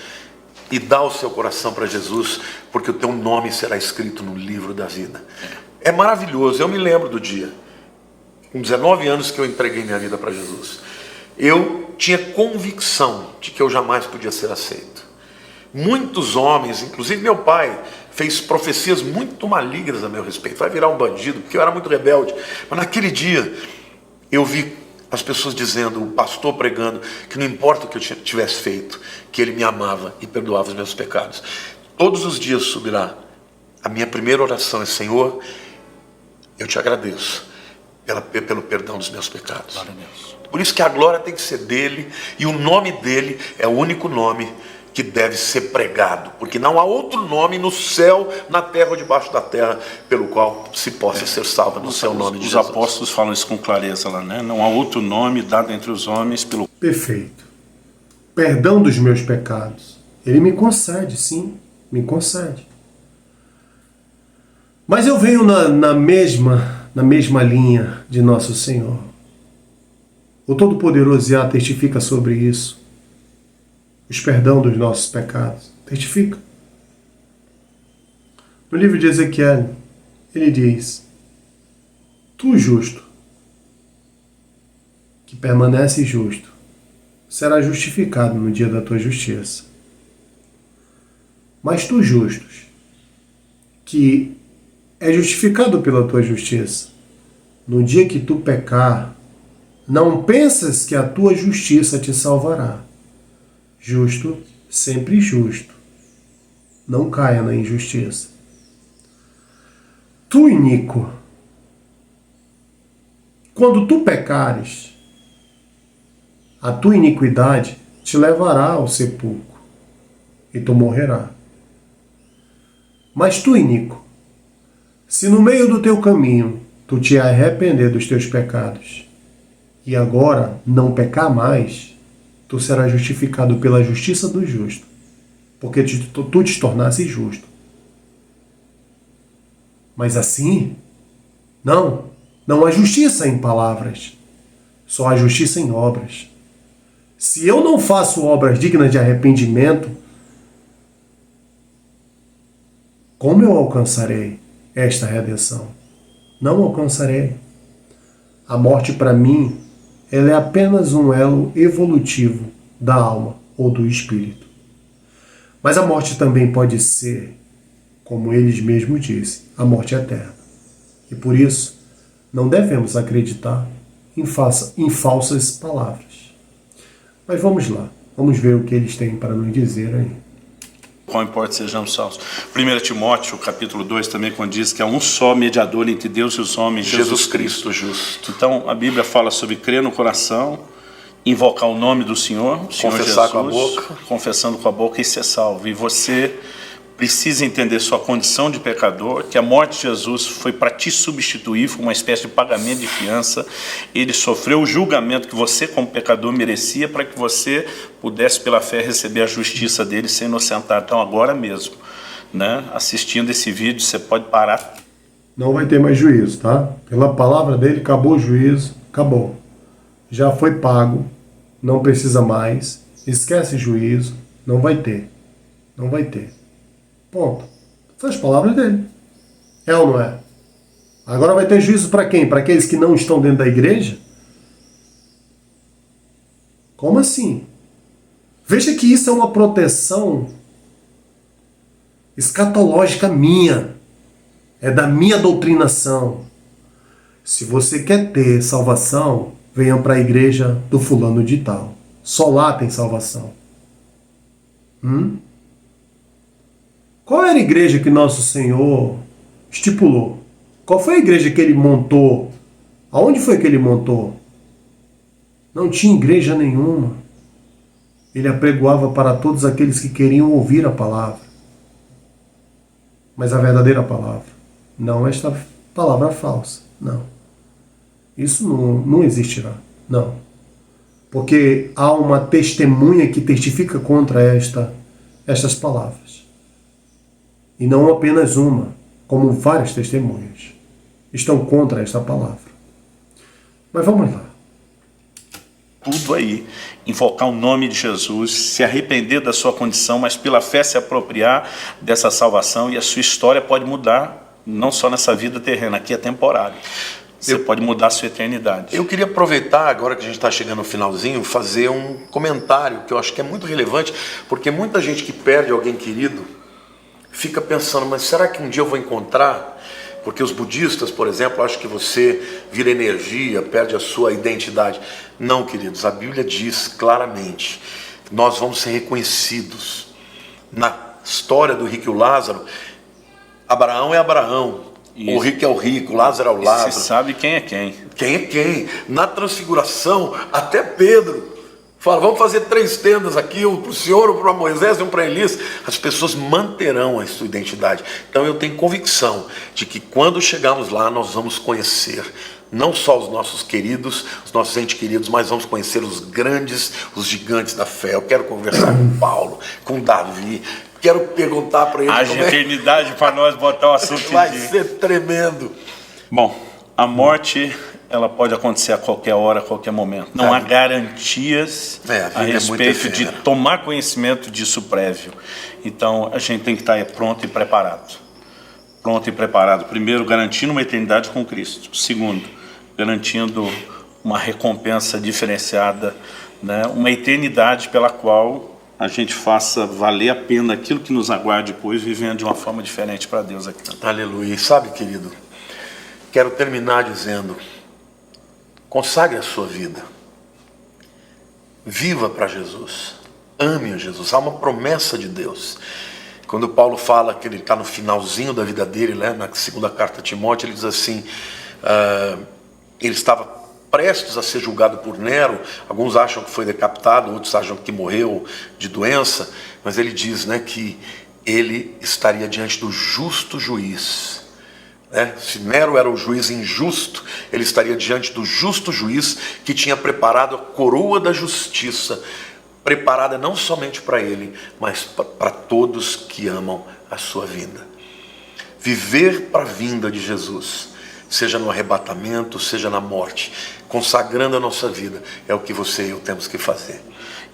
Speaker 3: e dá o seu coração para Jesus, porque o teu nome será escrito no livro da vida. É maravilhoso. Eu me lembro do dia, com 19 anos, que eu entreguei minha vida para Jesus. Eu tinha convicção de que eu jamais podia ser aceito. Muitos homens, inclusive meu pai, fez profecias muito malignas a meu respeito. Vai virar um bandido, porque eu era muito rebelde. Mas naquele dia, eu vi as pessoas dizendo, o pastor pregando, que não importa o que eu tivesse feito, que ele me amava e perdoava os meus pecados. Todos os dias subirá. A minha primeira oração é: Senhor, eu te agradeço pelo perdão dos meus pecados. Por isso que a glória tem que ser dele, e o nome dele é o único nome que deve ser pregado, porque não há outro nome no céu, na terra ou debaixo da terra, pelo qual se possa ser salvo no seu nome de Jesus.
Speaker 2: Os apóstolos falam isso com clareza lá, né? Não há outro nome dado entre os homens pelo...
Speaker 1: Perfeito. Perdão dos meus pecados. Ele me concede, sim, me concede. Mas eu venho na mesma linha de Nosso Senhor. O Todo-Poderoso já testifica sobre isso. Os perdão dos nossos pecados. Testifica. No livro de Ezequiel, ele diz: Tu, justo, que permanece justo, será justificado no dia da tua justiça. Mas tu, justos, que é justificado pela tua justiça, no dia que tu pecar, não pensas que a tua justiça te salvará. Justo, sempre justo. Não caia na injustiça. Tu, iníquo, quando tu pecares, a tua iniquidade te levará ao sepulcro e tu morrerá. Mas tu, iníquo, se no meio do teu caminho tu te arrepender dos teus pecados e agora não pecar mais, tu serás justificado pela justiça do justo, porque tu te tornaste justo. Mas assim, não há justiça em palavras, só há justiça em obras. Se eu não faço obras dignas de arrependimento, como eu alcançarei esta redenção? Não alcançarei. A morte para mim, ela é apenas um elo evolutivo da alma ou do espírito. Mas a morte também pode ser, como eles mesmos dizem, a morte eterna. E por isso, não devemos acreditar em falsas palavras. Mas vamos lá, vamos ver o que eles têm para nos dizer aí.
Speaker 2: Qual importa sejamos salvos. 1 Timóteo, capítulo 2, também quando diz que há um só mediador entre Deus e os homens, Jesus Cristo justo. Então, a Bíblia fala sobre crer no coração, invocar o nome do Senhor
Speaker 3: confessar
Speaker 2: Jesus,
Speaker 3: com a boca,
Speaker 2: confessando com a boca e ser salvo. E você precisa entender sua condição de pecador, que a morte de Jesus foi para te substituir, foi uma espécie de pagamento de fiança. Ele sofreu o julgamento que você como pecador merecia para que você pudesse pela fé receber a justiça dele e ser inocentado. Então agora mesmo, assistindo esse vídeo, você pode parar.
Speaker 1: Não vai ter mais juízo, tá? Pela palavra dele, acabou o juízo, acabou. Já foi pago, não precisa mais, esquece juízo, não vai ter. Não vai ter. Ponto. São as palavras dele. É ou não é? Agora vai ter juízo para quem? Para aqueles que não estão dentro da igreja? Como assim? Veja que isso é uma proteção escatológica minha. É da minha doutrinação. Se você quer ter salvação, venha para a igreja do fulano de tal. Só lá tem salvação. Qual era a igreja que nosso Senhor estipulou? Qual foi a igreja que ele montou? Aonde foi que ele montou? Não tinha igreja nenhuma. Ele apregoava para todos aqueles que queriam ouvir a palavra. Mas a verdadeira palavra. Não esta palavra falsa. Não. Isso não existirá. Não. Porque há uma testemunha que testifica contra estas palavras. E não apenas uma, como várias testemunhas estão contra esta palavra. Mas vamos lá.
Speaker 2: Tudo aí, invocar o nome de Jesus, se arrepender da sua condição, mas pela fé se apropriar dessa salvação, e a sua história pode mudar, não só nessa vida terrena, aqui é temporário. Você pode mudar a sua eternidade.
Speaker 3: Eu queria aproveitar, agora que a gente está chegando no finalzinho, fazer um comentário que eu acho que é muito relevante, porque muita gente que perde alguém querido fica pensando, mas será que um dia eu vou encontrar? Porque os budistas, por exemplo, acham que você vira energia, perde a sua identidade. Não, queridos, a Bíblia diz claramente, nós vamos ser reconhecidos. Na história do rico e o Lázaro, Abraão é Abraão, o rico é o rico, Lázaro é o Lázaro.
Speaker 2: Você sabe quem é quem.
Speaker 3: Quem é quem? Na transfiguração, até Pedro fala, vamos fazer 3 tendas aqui, um para o Senhor, um para Moisés e um para Elias. As pessoas manterão a sua identidade. Então eu tenho convicção de que quando chegarmos lá, nós vamos conhecer não só os nossos queridos, os nossos entes queridos, mas vamos conhecer os grandes, os gigantes da fé. Eu quero conversar com Paulo, com Davi, quero perguntar para ele.
Speaker 2: Haja eternidade para nós botar o assunto
Speaker 3: vai ser tremendo.
Speaker 2: Bom, a morte, ela pode acontecer a qualquer hora, a qualquer momento. Não há garantias a respeito de tomar conhecimento disso prévio. Então, a gente tem que estar pronto e preparado. Pronto e preparado. Primeiro, garantindo uma eternidade com Cristo. Segundo, garantindo uma recompensa diferenciada, né? Uma eternidade pela qual a gente faça valer a pena aquilo que nos aguarda depois, vivendo de uma forma diferente para Deus aqui.
Speaker 3: Aleluia. E sabe, querido, quero terminar dizendo, consagre a sua vida. Viva para Jesus. Ame a Jesus. Há uma promessa de Deus. Quando Paulo fala que ele está no finalzinho da vida dele, né, na segunda carta a Timóteo, ele diz assim, ele estava prestes a ser julgado por Nero, alguns acham que foi decapitado, outros acham que morreu de doença, mas ele diz, né, que ele estaria diante do justo juiz. Se Nero era o juiz injusto, ele estaria diante do justo juiz que tinha preparado a coroa da justiça, preparada não somente para ele, mas para todos que amam a sua vinda. Viver para a vinda de Jesus, seja no arrebatamento, seja na morte, consagrando a nossa vida, é o que você e eu temos que fazer.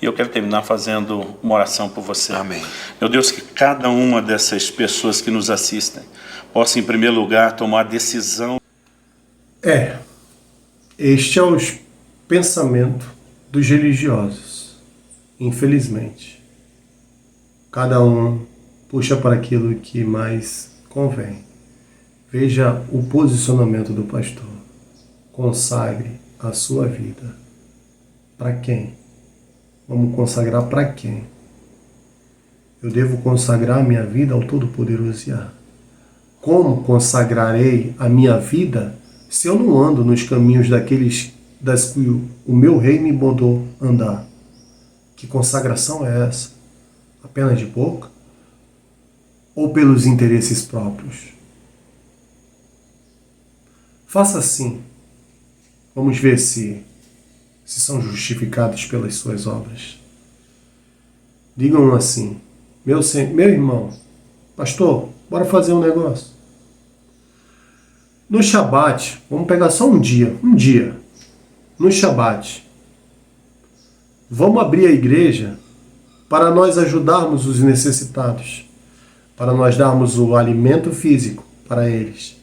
Speaker 2: E eu quero terminar fazendo uma oração por você.
Speaker 3: Amém.
Speaker 2: Meu Deus, que cada uma dessas pessoas que nos assistem possa, em primeiro lugar, tomar a decisão.
Speaker 1: Este é o pensamento dos religiosos, infelizmente. Cada um puxa para aquilo que mais convém. Veja o posicionamento do pastor. Consagre a sua vida. Para quem? Vamos consagrar para quem? Eu devo consagrar a minha vida ao Todo-Poderoso Yahvé. Como consagrarei a minha vida se eu não ando nos caminhos daqueles das que o meu rei me mandou andar? Que consagração é essa? Apenas de boca? Ou pelos interesses próprios? Faça assim. Vamos ver se são justificados pelas suas obras. Digam assim, meu irmão, pastor, bora fazer um negócio. No Shabat, vamos pegar só um dia. No Shabat, vamos abrir a igreja para nós ajudarmos os necessitados, para nós darmos o alimento físico para eles,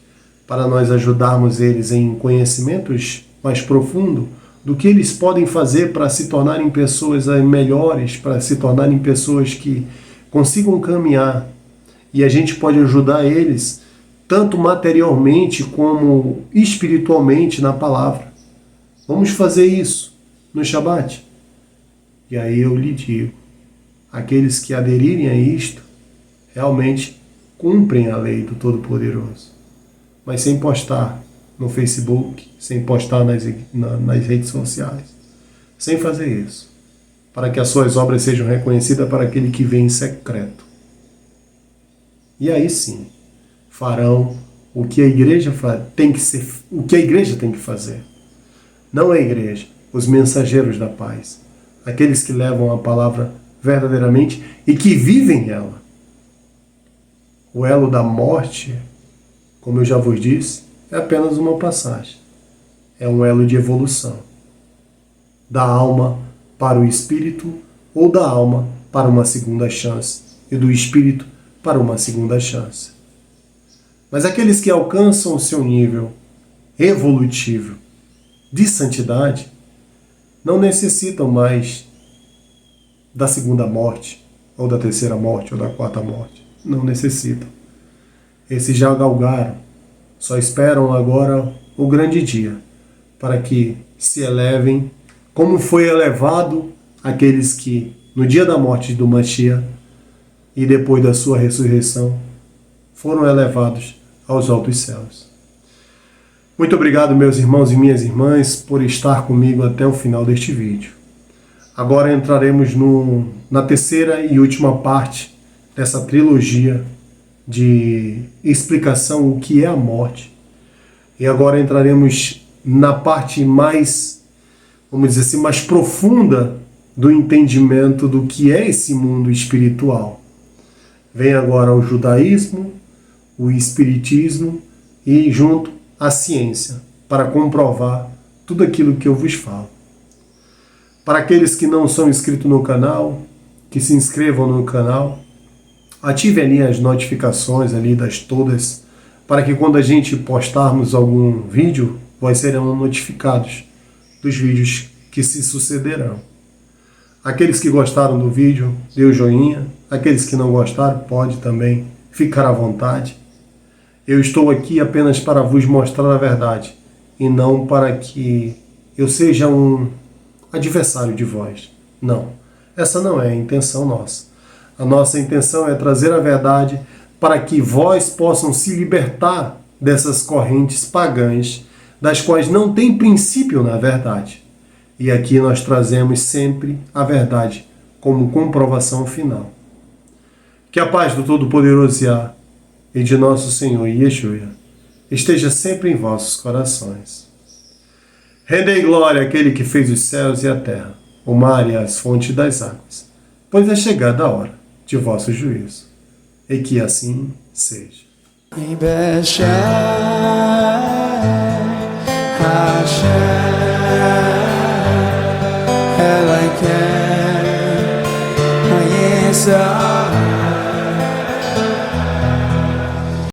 Speaker 1: para nós ajudarmos eles em conhecimentos mais profundos do que eles podem fazer para se tornarem pessoas melhores, para se tornarem pessoas que consigam caminhar. E a gente pode ajudar eles tanto materialmente como espiritualmente na palavra. Vamos fazer isso no Shabat. E aí eu lhe digo, aqueles que aderirem a isto realmente cumprem a lei do Todo-Poderoso. Mas sem postar no Facebook, sem postar nas redes sociais, sem fazer isso, para que as suas obras sejam reconhecidas para aquele que vem em secreto. E aí sim, farão o que a igreja tem que fazer. Não a igreja, os mensageiros da paz, aqueles que levam a palavra verdadeiramente e que vivem ela. O elo da morte, como eu já vos disse, é apenas uma passagem. É um elo de evolução. Da alma para o espírito ou da alma para uma segunda chance e do espírito para uma segunda chance. Mas aqueles que alcançam o seu nível evolutivo de santidade não necessitam mais da segunda morte, ou da terceira morte, ou da quarta morte. Não necessitam. Esses já galgaram. Só esperam agora o grande dia, para que se elevem, como foi elevado aqueles que, no dia da morte do Mashiach e depois da sua ressurreição, foram elevados aos altos céus. Muito obrigado, meus irmãos e minhas irmãs, por estar comigo até o final deste vídeo. Agora entraremos na terceira e última parte dessa trilogia de explicação o que é a morte. E agora entraremos na parte mais, vamos dizer assim, mais profunda do entendimento do que é esse mundo espiritual. Vem agora o judaísmo, o espiritismo e junto a ciência, para comprovar tudo aquilo que eu vos falo. Para aqueles que não são inscritos no canal, que se inscrevam no canal, ative ali as notificações ali das todas, para que quando a gente postarmos algum vídeo, vocês serão notificados dos vídeos que se sucederão. Aqueles que gostaram do vídeo, dê o joinha. Aqueles que não gostaram, pode também ficar à vontade. Eu estou aqui apenas para vos mostrar a verdade e não para que eu seja um adversário de vós. Não, essa não é a intenção nossa. A nossa intenção é trazer a verdade para que vós possam se libertar dessas correntes pagãs, das quais não tem princípio na verdade. E aqui nós trazemos sempre a verdade como comprovação final. Que a paz do Todo-Poderoso Yah e de nosso Senhor Yeshua esteja sempre em vossos corações. Rendei glória àquele que fez os céus e a terra, o mar e as fontes das águas, pois é chegada a hora de vosso juízo. E que assim seja.
Speaker 4: Like